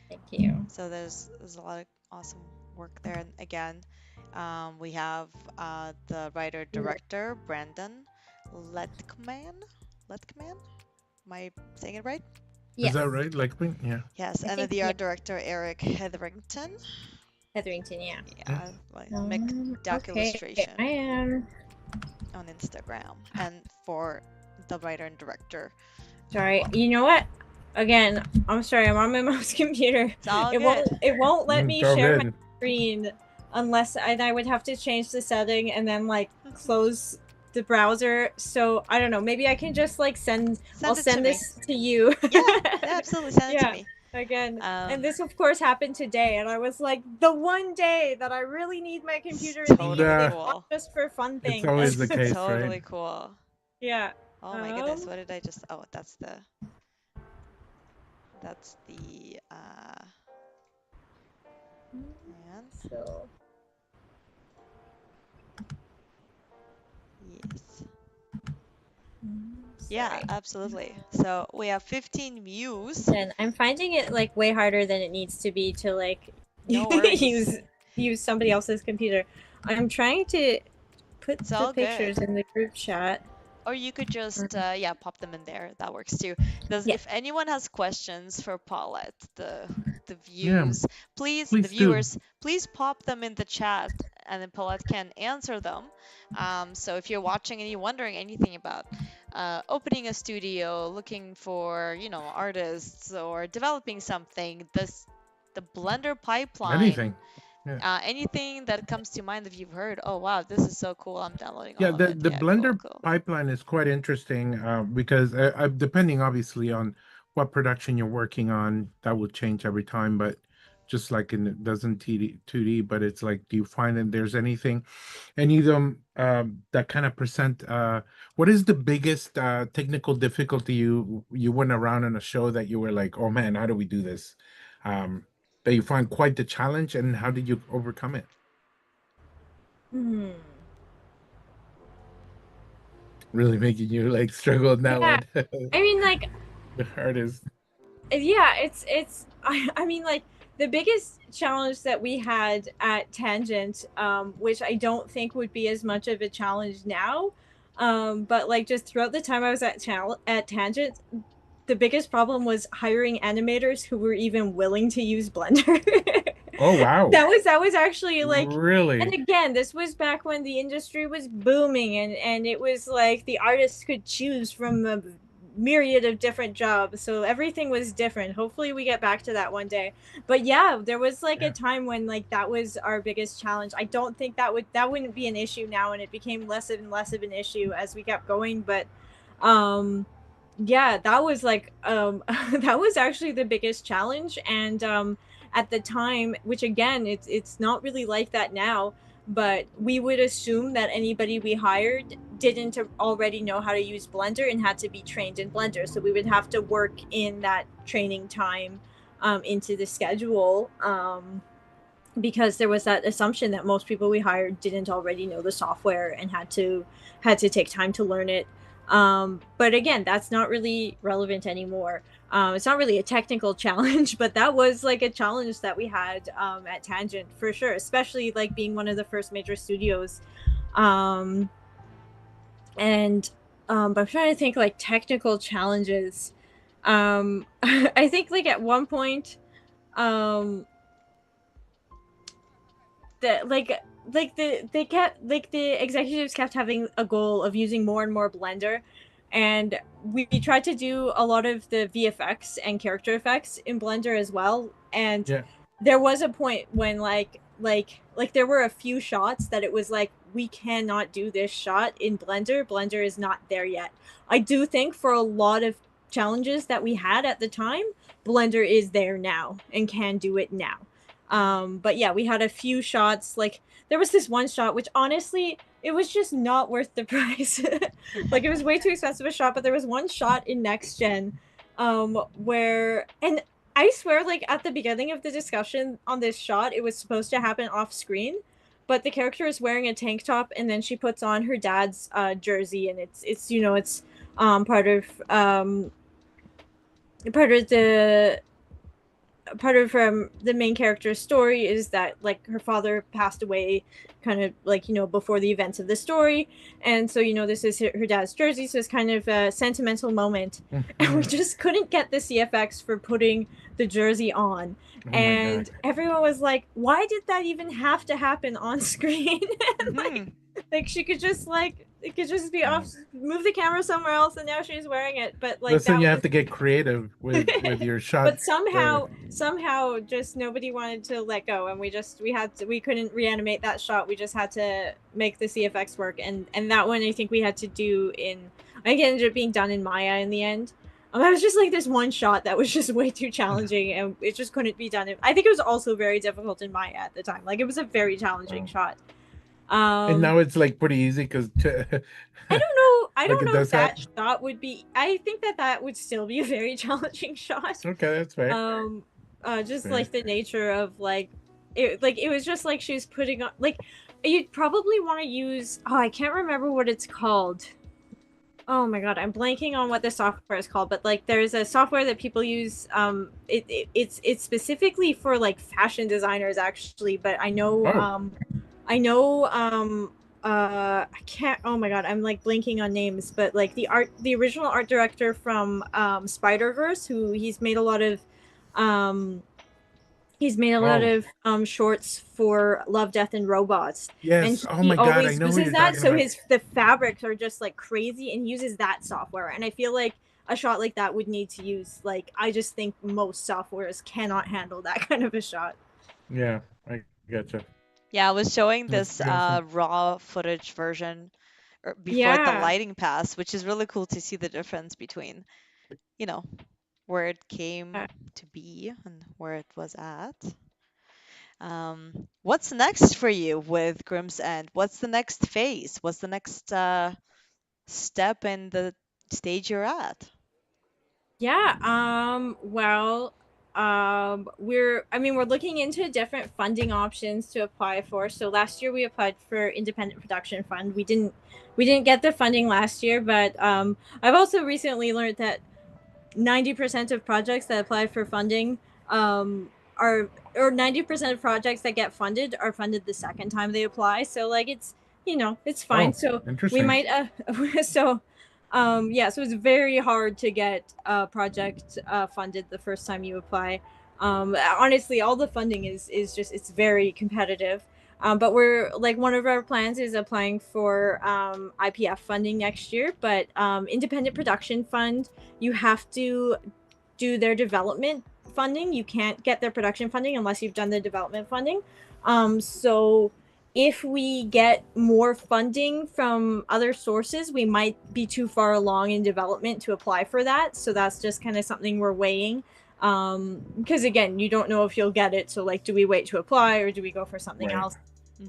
Thank you. So there's a lot of awesome work there. And again, we have the writer director Brandon Letkman. Letkman? Am I saying it right? Is Yes, that right? Like me? Yeah. Yes. I And then think the yeah, art director Eric Hetherington. Hetherington. Yeah. Yeah. Yeah, like McDuck Okay, illustration I am. on Instagram. And for the writer and director. Sorry. You know what? Again, I'm sorry. I'm on my mom's computer. It's all It good. won't let me It's all share my good. screen unless I would have to change the setting and then like close the browser. So I don't know. Maybe I can just like I'll Send it to send me. this to you. Yeah, absolutely. Send it to Yeah. me. Again, and Um, this of course happened today, and I was like, the one day that I really need my computer It's in the totally evening, cool. not just for fun It's things. always the case, Totally right? cool. Yeah. Oh my goodness, what did I just... Oh, that's the man. So Yes. Yeah, sorry. absolutely. So we have 15 views. And I'm finding it like way harder than it needs to be to like No worries. use somebody else's computer. I'm trying to put It's the all good. pictures in the group chat. Or you could just, yeah, pop them in there. That works too. Because Yeah. if anyone has questions for Paulette, the Yeah, views, please, please the do. viewers, please pop them in the chat, and then Paulette can answer them. So if you're watching and you're wondering anything about opening a studio, looking for, you know, artists or developing something, the Blender pipeline. Anything. Anything that comes to mind that you've heard, oh wow, this is so cool, I'm downloading Yeah, all of the it. the Yeah, Blender cool. pipeline is quite interesting because depending obviously on what production you're working on, that will change every time. But just like it doesn't 2D, but it's like, do you find that there's any of them that kind of present? What is the biggest technical difficulty you went around on a show that you were like, oh man, how do we do this? That you find quite the challenge, and how did you overcome it? Really making you like struggle on that Yeah. one. I mean, like, The hardest. yeah, it's I mean, like, the biggest challenge that we had at Tangent, which I don't think would be as much of a challenge now, but like just throughout the time I was at Tangent, the biggest problem was hiring animators who were even willing to use Blender. Oh wow. That was actually like, and Really? again, this was back when the industry was booming, and it was like the artists could choose from a myriad of different jobs, so everything was different. Hopefully we get back to that one day. But yeah, there was like a Yeah. time when like that was our biggest challenge. I don't think that wouldn't be an issue now, and it became less and less of an issue as we kept going. But um yeah, that was like that was actually the biggest challenge. And at the time, which again, it's not really like that now, but we would assume that anybody we hired didn't already know how to use Blender and had to be trained in Blender, so we would have to work in that training time into the schedule, because there was that assumption that most people we hired didn't already know the software and had to take time to learn it. But again, that's not really relevant anymore. It's not really a technical challenge, but that was like a challenge that we had at Tangent for sure, especially like being one of the first major studios. Um, and but I'm trying to think like technical challenges. I think like at one point, um, the like they kept like the executives kept having a goal of using more and more Blender, and we tried to do a lot of the VFX and character effects in Blender as well. And Yeah. there was a point when like there were a few shots that it was like, we cannot do this shot in Blender. Blender is not there yet. I do think for a lot of challenges that we had at the time, Blender is there now and can do it now. But yeah, we had a few shots. Like there was this one shot which honestly it was just not worth the price. Like it was way too expensive a shot. But there was one shot in Next Gen, where, and I swear, like at the beginning of the discussion on this shot, it was supposed to happen off screen, but the character is wearing a tank top, and then she puts on her dad's jersey, and it's it's part of part of the part of the main character's story is that like her father passed away kind of like before the events of the story, and so this is her dad's jersey, so it's kind of a sentimental moment. And we Mhm. just couldn't get the CFX for putting the jersey on, Oh my god. and everyone was like, why did that even have to happen on screen? And Hmm. like she could just like it could just be off, move the camera somewhere else, and now she's wearing it. But like Listen, that you have was to get creative with your shot. but Uh, somehow just nobody wanted to let go, and we couldn't reanimate that shot. We just had to make the CFX work, and that one I think we had to do in, I think it ended up being done in Maya in the end. I was just like this one shot that was just way too challenging, and it just couldn't be done. I think it was also very difficult in Maya at the time. Like it was a very challenging oh. shot. And um now it's like pretty easy because I don't know. I like don't it know if does that. that shot would be. I think that would still be a very challenging shot. Okay, that's fair. um That's just fair. like the nature of like it was just like she was putting on like, you'd probably want to use, oh, I can't remember what it's called. Oh my god, I'm blanking on what the software is called, but like there's a software that people use. It's specifically for like fashion designers actually, but Oh, I know I can't, oh my god, I'm like blinking on names, but like the original art director from Spider-Verse, who um he's made a lot oh, of shorts for Love, Death and Robots, and yes. Oh he my God, I always know who uses you're that, talking so about. his the fabrics are just like crazy, and uses that software. And I feel like a shot like that would need to use, like, I just think most softwares cannot handle that kind of a shot. Yeah, I gotcha. Yeah, I was showing That's this pretty awesome. raw footage version before the Yeah. lighting pass, which is really cool to see the difference between, you know, where it came to be and where it was at. What's next for you with Grimm's End? What's the next phase? What's the next step in the stage you're at? Yeah, well, we're looking into different funding options to apply for. So last year we applied for Independent Production Fund. We didn't get the funding last year, but I've also recently learned that 90% of projects that apply for funding are or 90% of projects that get funded are funded the second time they apply. So like it's fine. Oh, So we interesting. might so yeah, so it's very hard to get a project funded the first time you apply. Honestly, all the funding is just, it's very competitive. But we're like, one of our plans is applying for IPF funding next year. But Independent Production Fund, you have to do their development funding. You can't get their production funding unless you've done the development funding. So if we get more funding from other sources, we might be too far along in development to apply for that. So that's just kind of something we're weighing. Because again, you don't know if you'll get it. So like, do we wait to apply or do we go for something Right. else?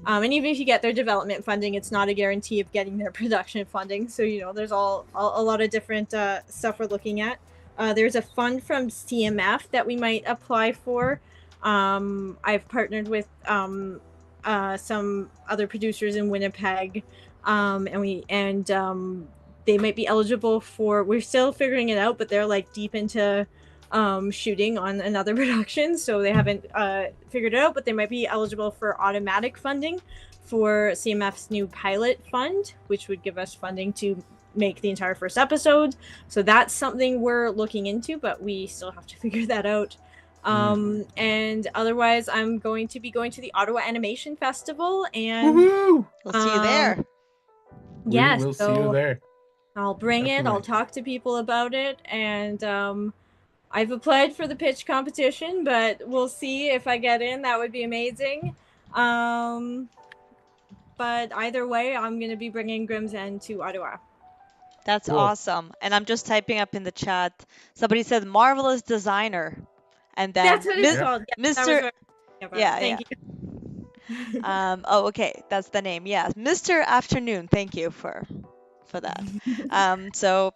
And even if you get their development funding, it's not a guarantee of getting their production funding. So, you know, there's a lot of different stuff we're looking at. There's a fund from CMF that we might apply for. I've partnered with some other producers in Winnipeg, and they might be eligible for. We're still figuring it out, but they're like deep into shooting on another production, so they haven't figured it out. But they might be eligible for automatic funding for CMF's new pilot fund, which would give us funding to make the entire first episode. So that's something we're looking into, but we still have to figure that out. And otherwise, I'm going to be going to the Ottawa Animation Festival, and Woohoo! We'll see you there. yes, We'll see you there. I'll bring it. I'll Definitely. talk to people about it, and I've applied for the pitch competition, but we'll see if I get in. That would be amazing. But either way, I'm going to be bringing Grimm's End to Ottawa. That's Cool. awesome. And I'm just typing up in the chat. Somebody said marvelous designer. And then That's what it's Yeah. called. Yes, that was Mr. what I was thinking about. Yeah, Thank yeah. you. Oh, okay. That's the name. Yeah. Mr. Afternoon. Thank you for that. So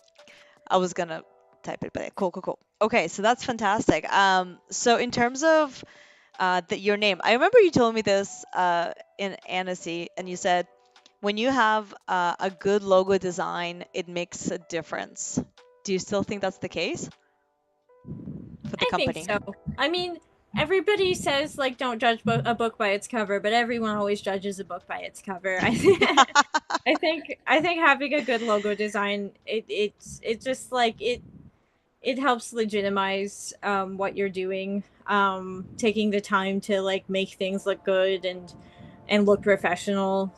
I was gonna type it, but yeah, cool. Okay, so that's fantastic. So in terms of your name, I remember you told me this in Annecy, and you said when you have a good logo design, it makes a difference. Do you still think that's the case for the I think company? so. I mean, everybody says like don't judge a book by its cover, but everyone always judges a book by its cover. I think having a good logo design, it's just like it helps legitimize what you're doing. Taking the time to like make things look good and look professional.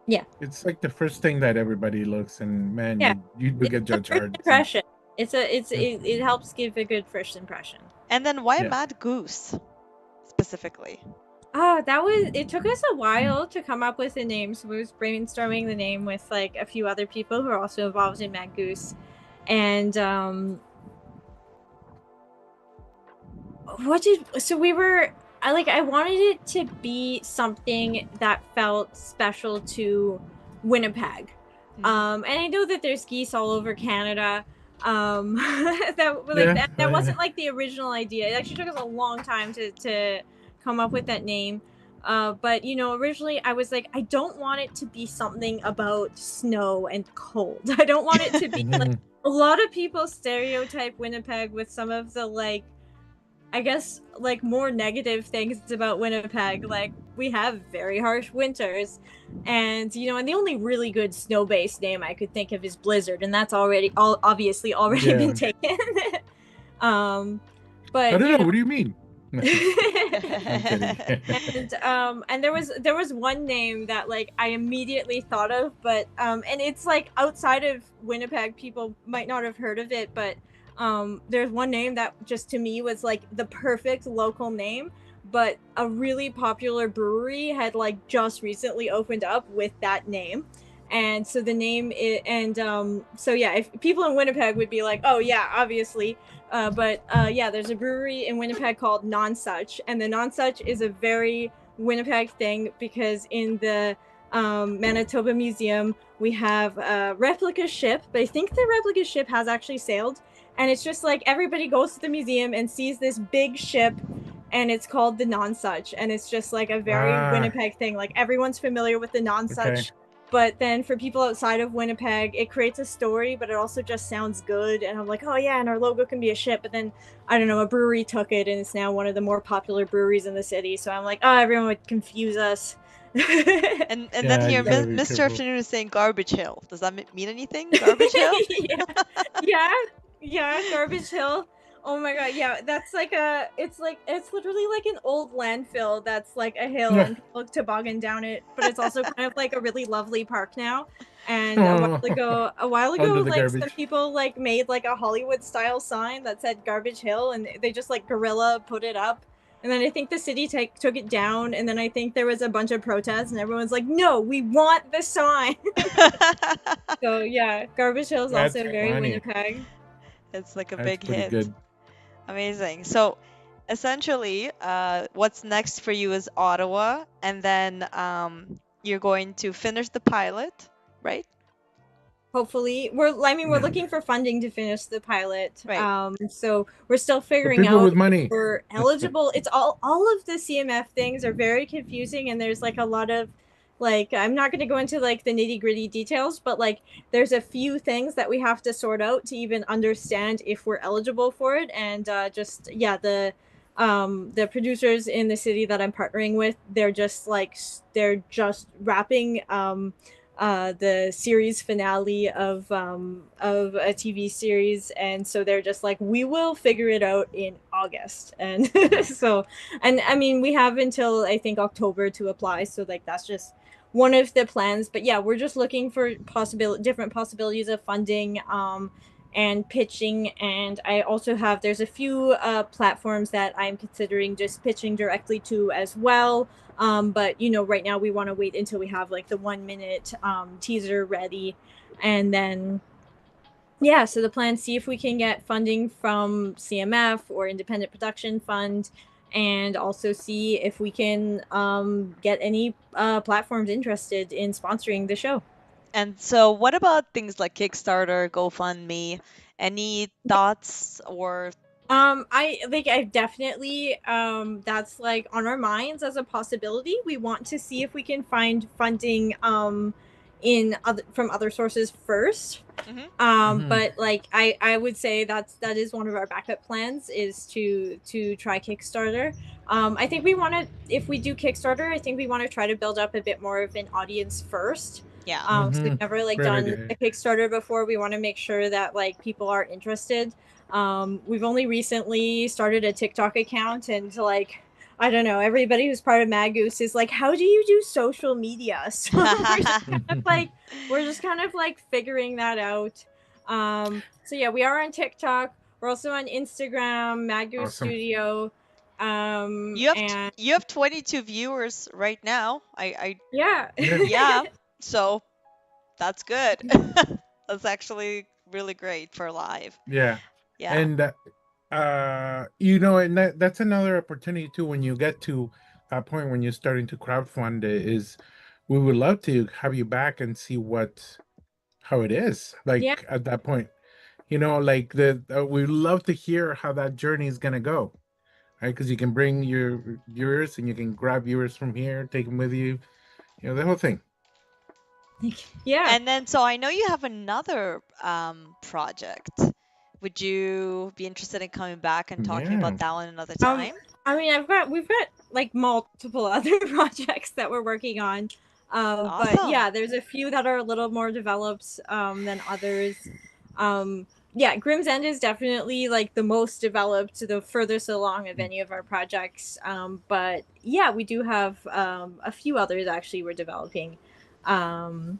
Yeah. It's like the first thing that everybody looks, and man, Yeah. you do get judged hard. Impression. It helps give a good first impression. And then why Yeah. Mad Goose specifically? Oh, it took us a while to come up with a name. So we was brainstorming the name with like a few other people who are also involved in Mad Goose. And I wanted it to be something that felt special to Winnipeg. And I know that there's geese all over Canada. That wasn't like the original idea. It actually took us a long time to come up with that name. But you know, originally I was like, I don't want it to be something about snow and cold. I don't want it to be like a lot of people stereotype Winnipeg with some of the like, I guess, like more negative things about Winnipeg. Like we have very harsh winters, and you know, and the only really good snow-based name I could think of is Blizzard, and that's obviously already Yeah. been taken. But I don't you know. know, What do you mean? I'm kidding. and there was one name that like I immediately thought of, but and it's like outside of Winnipeg, people might not have heard of it, but there's one name that just to me was like the perfect local name, but a really popular brewery had like just recently opened up with that name. And so the name so yeah, if people in Winnipeg would be like, oh yeah, obviously, but yeah, there's a brewery in Winnipeg called Nonsuch, and the Nonsuch is a very Winnipeg thing because in the Manitoba Museum we have a replica ship, but I think the replica ship has actually sailed, and it's just like everybody goes to the museum and sees this big ship, and it's called the Nonsuch, and it's just like a very Winnipeg thing. Like everyone's familiar with the Nonsuch. Okay. But then for people outside of Winnipeg, it creates a story, but it also just sounds good. And I'm like, oh yeah, and our logo can be a ship. But then, I don't know, a brewery took it, and it's now one of the more popular breweries in the city. So I'm like, oh, everyone would confuse us. And Yeah, then here, you gotta be Mr. careful. Afternoon is saying Garbage Hill. Does that mean anything? Garbage Hill? yeah, Garbage Hill. Oh my god, yeah, that's like it's literally like an old landfill that's like a hill Yeah. and people toboggan down it, but it's also kind of like a really lovely park now. And Oh, a while under ago, the like some garbage. people like made like a Hollywood style sign that said Garbage Hill, and they just like guerrilla put it up. And then I think the city took it down, and then I think there was a bunch of protests, and everyone's like, "No, we want the sign." So yeah, Garbage Hill is That's also very funny. Winnipeg. It's like a That's big pretty hit. good. Amazing. So essentially, what's next for you is Ottawa, and then you're going to finish the pilot, right? Hopefully, we're Yeah. looking for funding to finish the pilot. Right. So we're still The figuring people out with if money. we're eligible. It's all of the CMF things are very confusing, and there's like a lot of like I'm not going to go into like the nitty gritty details, but like there's a few things that we have to sort out to even understand if we're eligible for it. And just yeah, the producers in the city that I'm partnering with, they're just wrapping the series finale of a TV series, and so they're just like, we will figure it out in August, and so, and I mean, we have until I think October to apply, so like that's just one of the plans. But yeah, we're just looking for different possibilities of funding. And pitching, and I also have there's a few platforms that I'm considering just pitching directly to as well. But right now we want to wait until we have like the 1 minute teaser ready, and then yeah. So the plan: see if we can get funding from CMF or Independent Production Fund, and also see if we can get any platforms interested in sponsoring the show. And so, what about things like Kickstarter, GoFundMe? Any thoughts or I definitely that's like on our minds as a possibility. We want to see if we can find funding in other from other sources first. Mhm. Hmm. But like I would say that is one of our backup plans is to try Kickstarter. I think we want to if we do Kickstarter, I think we want to try to build up a bit more of an audience first. Yeah. So we've Hmm. never like Great done idea. a Kickstarter before. We want to make sure that like people are interested. We've only recently started a TikTok account, and like I don't know, everybody who's part of Mad Goose is like, how do you do social media? So we're just kind of like figuring that out. So yeah, we are on TikTok. We're also on Instagram, Mad Goose Awesome. Studio. And You have 22 viewers right now. yeah. Yeah. Yeah. So that's good. That's actually really great for live. Yeah. Yeah. And and that's another opportunity too when you get to that point when you're starting to crowdfund it, is we would love to have you back and see how it is Yeah. like at that point. Like we love to hear how that journey is gonna go, right? Because you can bring your viewers and you can grab viewers from here, take them with you, the whole thing. Yeah. And then, so I know you have another project. Would you be interested in coming back and talking Yeah. about that one another Um, time? I mean, we've got like multiple other projects that we're working on. But Awesome. yeah, there's a few that are a little more developed than others. Yeah, Grimm's End is definitely like the most developed, the furthest along of any of our projects. But yeah, we do have a few others actually we're developing. Um,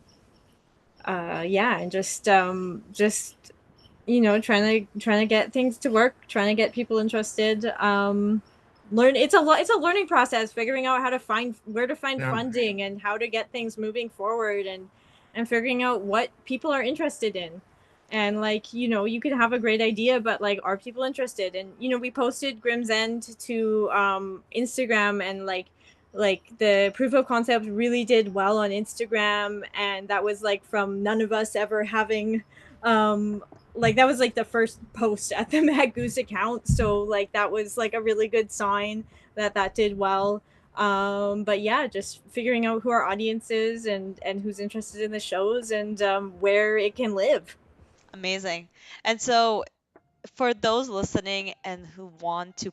yeah, and just trying to get things to work, trying to get people interested. Learn it's a learning process, figuring out how to find where to find Yeah. funding and how to get things moving forward, and figuring out what people are interested in. And like you could have a great idea, but like are people interested? And we posted Grimm's End to Instagram, and like the proof of concept really did well on Instagram, and that was like from none of us ever having like that was like the first post at the Mad Goose account, so like that was like a really good sign that did well. But yeah, just figuring out who our audience is, and who's interested in the shows, and where it can live. Amazing. And so, for those listening and who want to,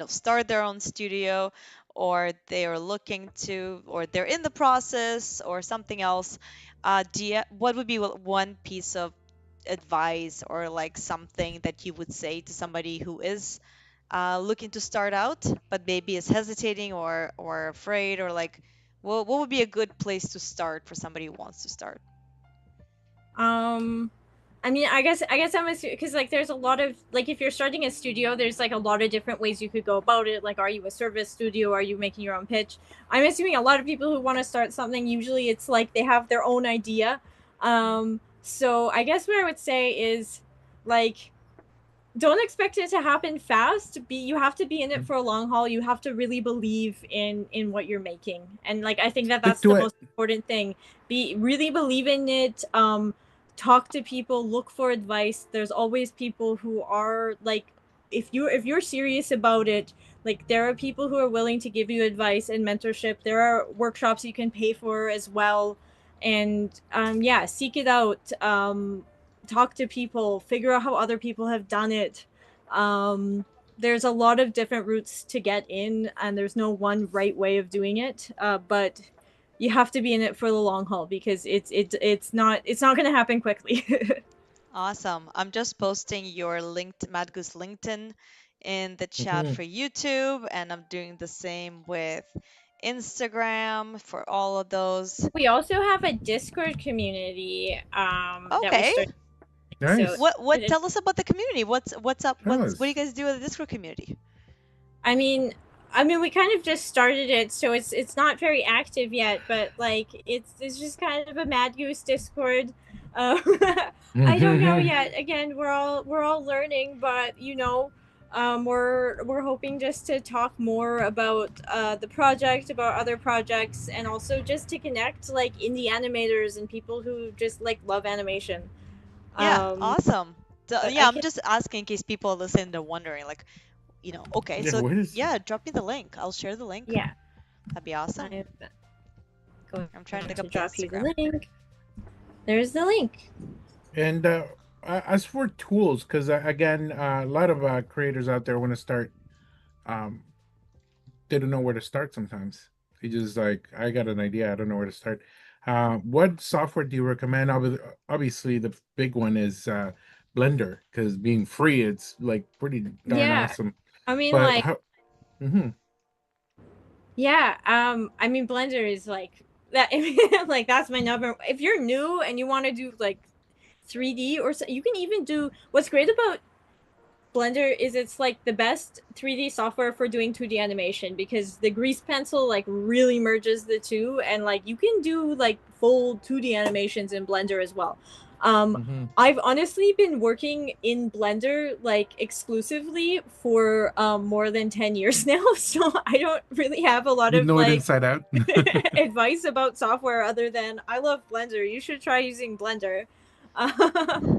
start their own studio, or they are looking to, or they're in the process, or something else, what would be one piece of advice or like something that you would say to somebody who is looking to start out, but maybe is hesitating or afraid, or like, what would be a good place to start for somebody who wants to start? Um, I mean, I guess I'm assuming because like there's a lot of like if you're starting a studio, there's like a lot of different ways you could go about it. Like, are you a service studio? Are you making your own pitch? I'm assuming a lot of people who want to start something, usually it's like they have their own idea. So I guess what I would say is like don't expect it to happen fast. You have to be in it for a long haul. You have to really believe in what you're making, and like I think that Stick that's to the it. most important thing. Be really believe in it. Talk to people, look for advice. There's always people who are like, if you're serious about it, like there are people who are willing to give you advice and mentorship. There are workshops you can pay for as well, and yeah, seek it out. Talk to people, figure out how other people have done it. There's a lot of different routes to get in, and there's no one right way of doing it. But you have to be in it for the long haul because it's not going to happen quickly. Awesome. I'm just posting your Mad Goose LinkedIn in the chat Mhm. for YouTube, and I'm doing the same with Instagram for all of those. We also have a Discord community that we Okay. started. So Nice. What tell us about the community? What's up? Tell What do you us. guys do in the Discord community? I mean, we kind of just started it, so it's not very active yet. But like, it's just kind of a Mad Goose Discord. I don't know yet. Again, we're all learning, but we're hoping just to talk more about the project, about other projects, and also just to connect like indie animators and people who just like love animation. Yeah, Um, awesome. but Yeah, I I'm can just asking in case people listen, they're wondering, like, okay, Yeah, so what is? yeah, drop me the link. I'll share the link. yeah. That'd be awesome. I'm going I'm trying to look to up the drop you the Instagram. link. There's the link. And as for tools, because again, a lot of creators out there want to start, um, they don't know where to start sometimes. They just like, I got an idea, I don't know where to start. What software do you recommend? Obviously, the big one is Blender, because being free, it's like pretty darn Yeah. awesome. I mean, But like, how? Hmm. yeah. I mean, Blender is like that. Like, that's my number. If you're new and you want to do like 3D or so, you can even do. What's great about Blender is it's like the best 3D software for doing 2D animation because the grease pencil like really merges the two, and like you can do like full 2D animations in Blender as well. Hmm. I've honestly been working in Blender like exclusively for more than 10 years now, so I don't really have a lot You of know it like inside out. advice about software other than I love Blender. You should try using Blender.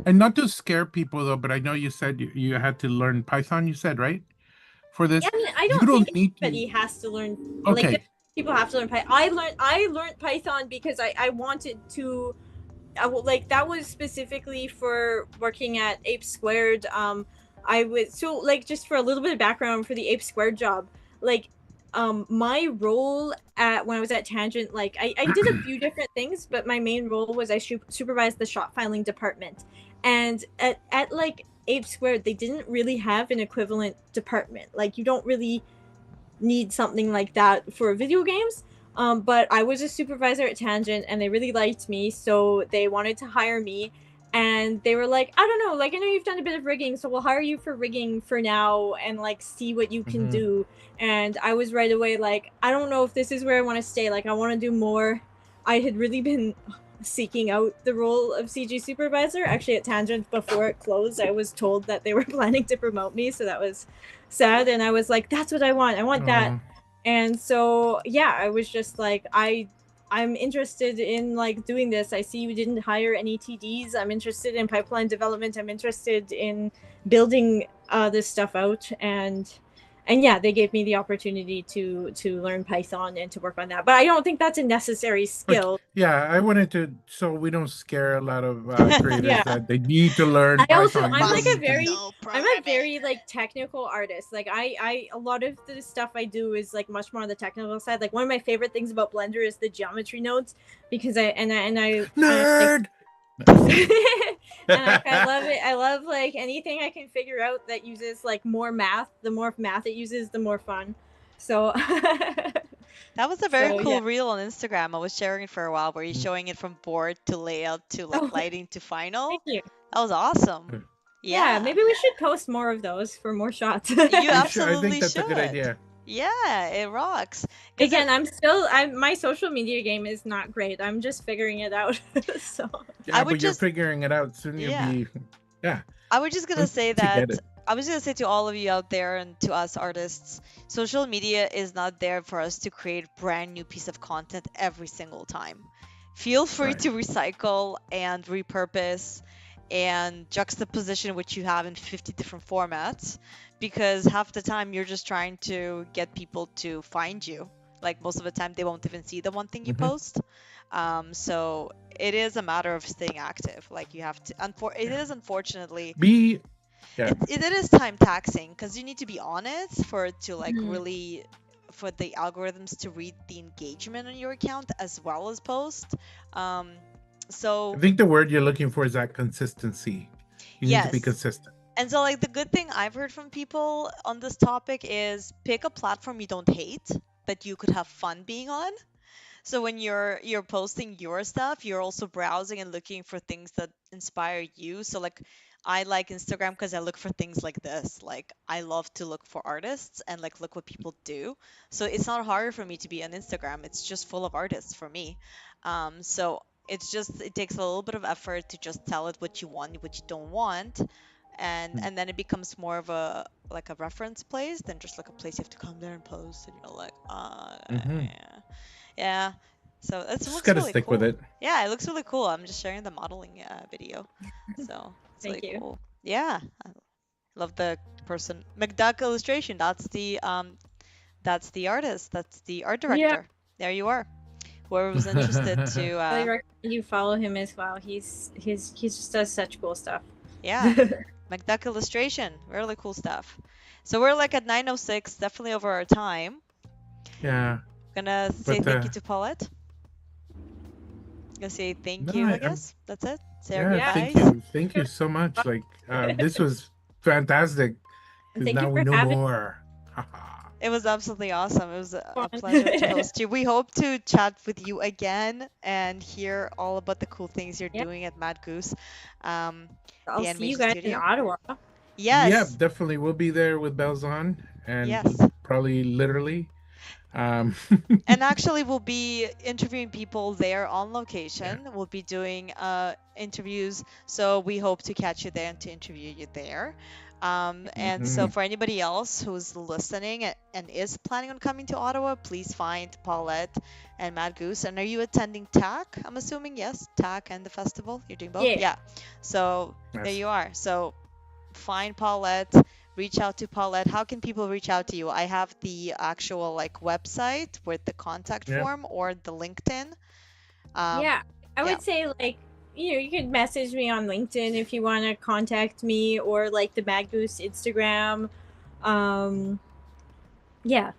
And not to scare people though, but I know you said you had to learn Python, you said, right? For Yeah, this, I mean, I you don't think don't need to. anybody has to learn. Like, Okay. people have to learn Python. I learned Python because I wanted to. Like that was specifically for working at Ape Squared. I was so like just for a little bit of background for the Ape Squared job. Like, my role at when I was at Tangent, like I did a few different things, but my main role was I supervised the shot filing department, and at like Ape Squared, they didn't really have an equivalent department. Like, you don't really need something like that for video games. But I was a supervisor at Tangent and they really liked me, so they wanted to hire me. And they were like, I don't know, like, I know you've done a bit of rigging, so we'll hire you for rigging for now and like see what you can Hmm. do. And I was right away like, I don't know if this is where I want to stay. Like, I want to do more. I had really been seeking out the role of CG supervisor. Actually, at Tangent, before it closed, I was told that they were planning to promote me, so that was sad. And I was like, that's what I want. I want that. Oh, And so yeah, I was just like, I'm interested in like doing this. I see you didn't hire any TDs. I'm interested in pipeline development. I'm interested in building this stuff out. And yeah, they gave me the opportunity to learn Python and to work on that. But I don't think that's a necessary okay. skill. Yeah, I wanted to, so we don't scare a lot of creators Yeah. that they need to learn I also Python. You I'm like don't a Must need to. very know I'm a programming. very like technical artist. Like, I a lot of the stuff I do is like much more on the technical side. Like, one of my favorite things about Blender is the geometry nodes because I like Nerd. I love it. I love like anything I can figure out that uses like more math. The more math it uses, the more fun. So, That was a very so yeah. cool reel on Instagram. I was sharing it for a while where you're showing it from board to layout to like Oh, lighting to thank final. you. That was awesome. Yeah, Yeah. maybe we should post more of those for more shots. You We should. I think absolutely that's a good should. idea. Yeah, it rocks. Because Again, my social media game is not great. I'm just figuring it out. So I Yeah, would but you're just, figuring it out. Soon you'll yeah, be. Yeah, I was just gonna once say you get that it. I was gonna say to all of you out there and to us artists, social media is not there for us to create brand new piece of content every single time. Feel free Right. to recycle and repurpose and juxtaposition what you have in 50 different formats because half the time you're just trying to get people to find you. Like most of the time they won't even see the one thing you Hmm. post. So it is a matter of staying active. Like you have to, it Yeah. is unfortunately Be. Yeah. it is time taxing because you need to be on it for it to like Mhm. really for the algorithms to read the engagement on your account as well as post. Um, I so think the word you're looking for is that consistency. You need to be yes, consistent. and so like the good thing I've heard from people on this topic is pick a platform you don't hate that you could have fun being on. So when you're posting your stuff, you're also browsing and looking for things that inspire you. So like I like Instagram because I look for things like this. Like I love to look for artists and like look what people do. So it's not hard for me to be on Instagram. It's just full of artists for me. So it's just it takes a little bit of effort to just tell it what you want, what you don't want. And then it becomes more of a like a reference place than just like a place you have to come there and post and you're like Hmm. yeah. Yeah. So it Just looks gotta really stick with cool. it. Yeah, it looks really cool. I'm just sharing the modeling video. So it's thank really you. cool. Yeah. I love the person. McDuck illustration. That's the artist. That's the art Yeah, director. There you are. Whoever was interested to I really recommend you follow him as well. He just does such cool stuff. yeah. McDuck illustration. Really cool stuff. So we're like at 9:06, definitely over our time. Yeah, Gonna say but thank you to Paulette. Gonna say thank no, you, I I'm guess. That's it. Say our yeah. Yeah. goodbyes. Thank you so much. Like this was fantastic And because thank you now we for know having more. It was absolutely awesome. It was a fun. pleasure to host you. We hope to chat with you again and hear all about the cool things you're Yeah, doing at Mad Goose, um, I'll the see you animation guys in studio. Ottawa. Yeah, Yes, definitely. We'll be there with bells on and yes. probably literally. Um, And actually, we'll be interviewing people there on yeah. location. We'll be doing interviews, so we hope to catch you there and to interview you there. And so, Mhm. for anybody else who's listening and is planning on coming to Ottawa, please find Paulette and Mad Goose. And are you attending TAC? I'm assuming yes, TAC and the festival. You're doing both? Yeah. Yeah. So there Yes. you are. So find Paulette, reach out to Paulette. How can people reach out to you? I have the actual like website with the contact Yeah. form or the LinkedIn. Um, Yeah, I yeah, would say like you could message me on LinkedIn if you want to contact me or like the Mad Goose Instagram. Um, yeah,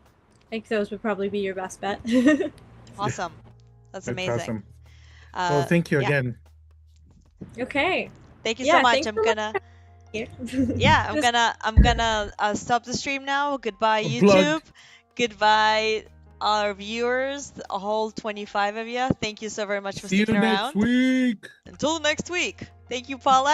like those would probably be your best bet. awesome. That's That's amazing. awesome. Well, thank you Yeah, again. Okay. thank you so Yeah, much. thanks I'm for gonna here. yeah, This- I'm gonna stop the stream now. Goodbye Unplugged. YouTube. Goodbye our viewers, a whole 25 of you. Thank you so very much for See you sticking next around. week. Until next week. Thank you, Paulette.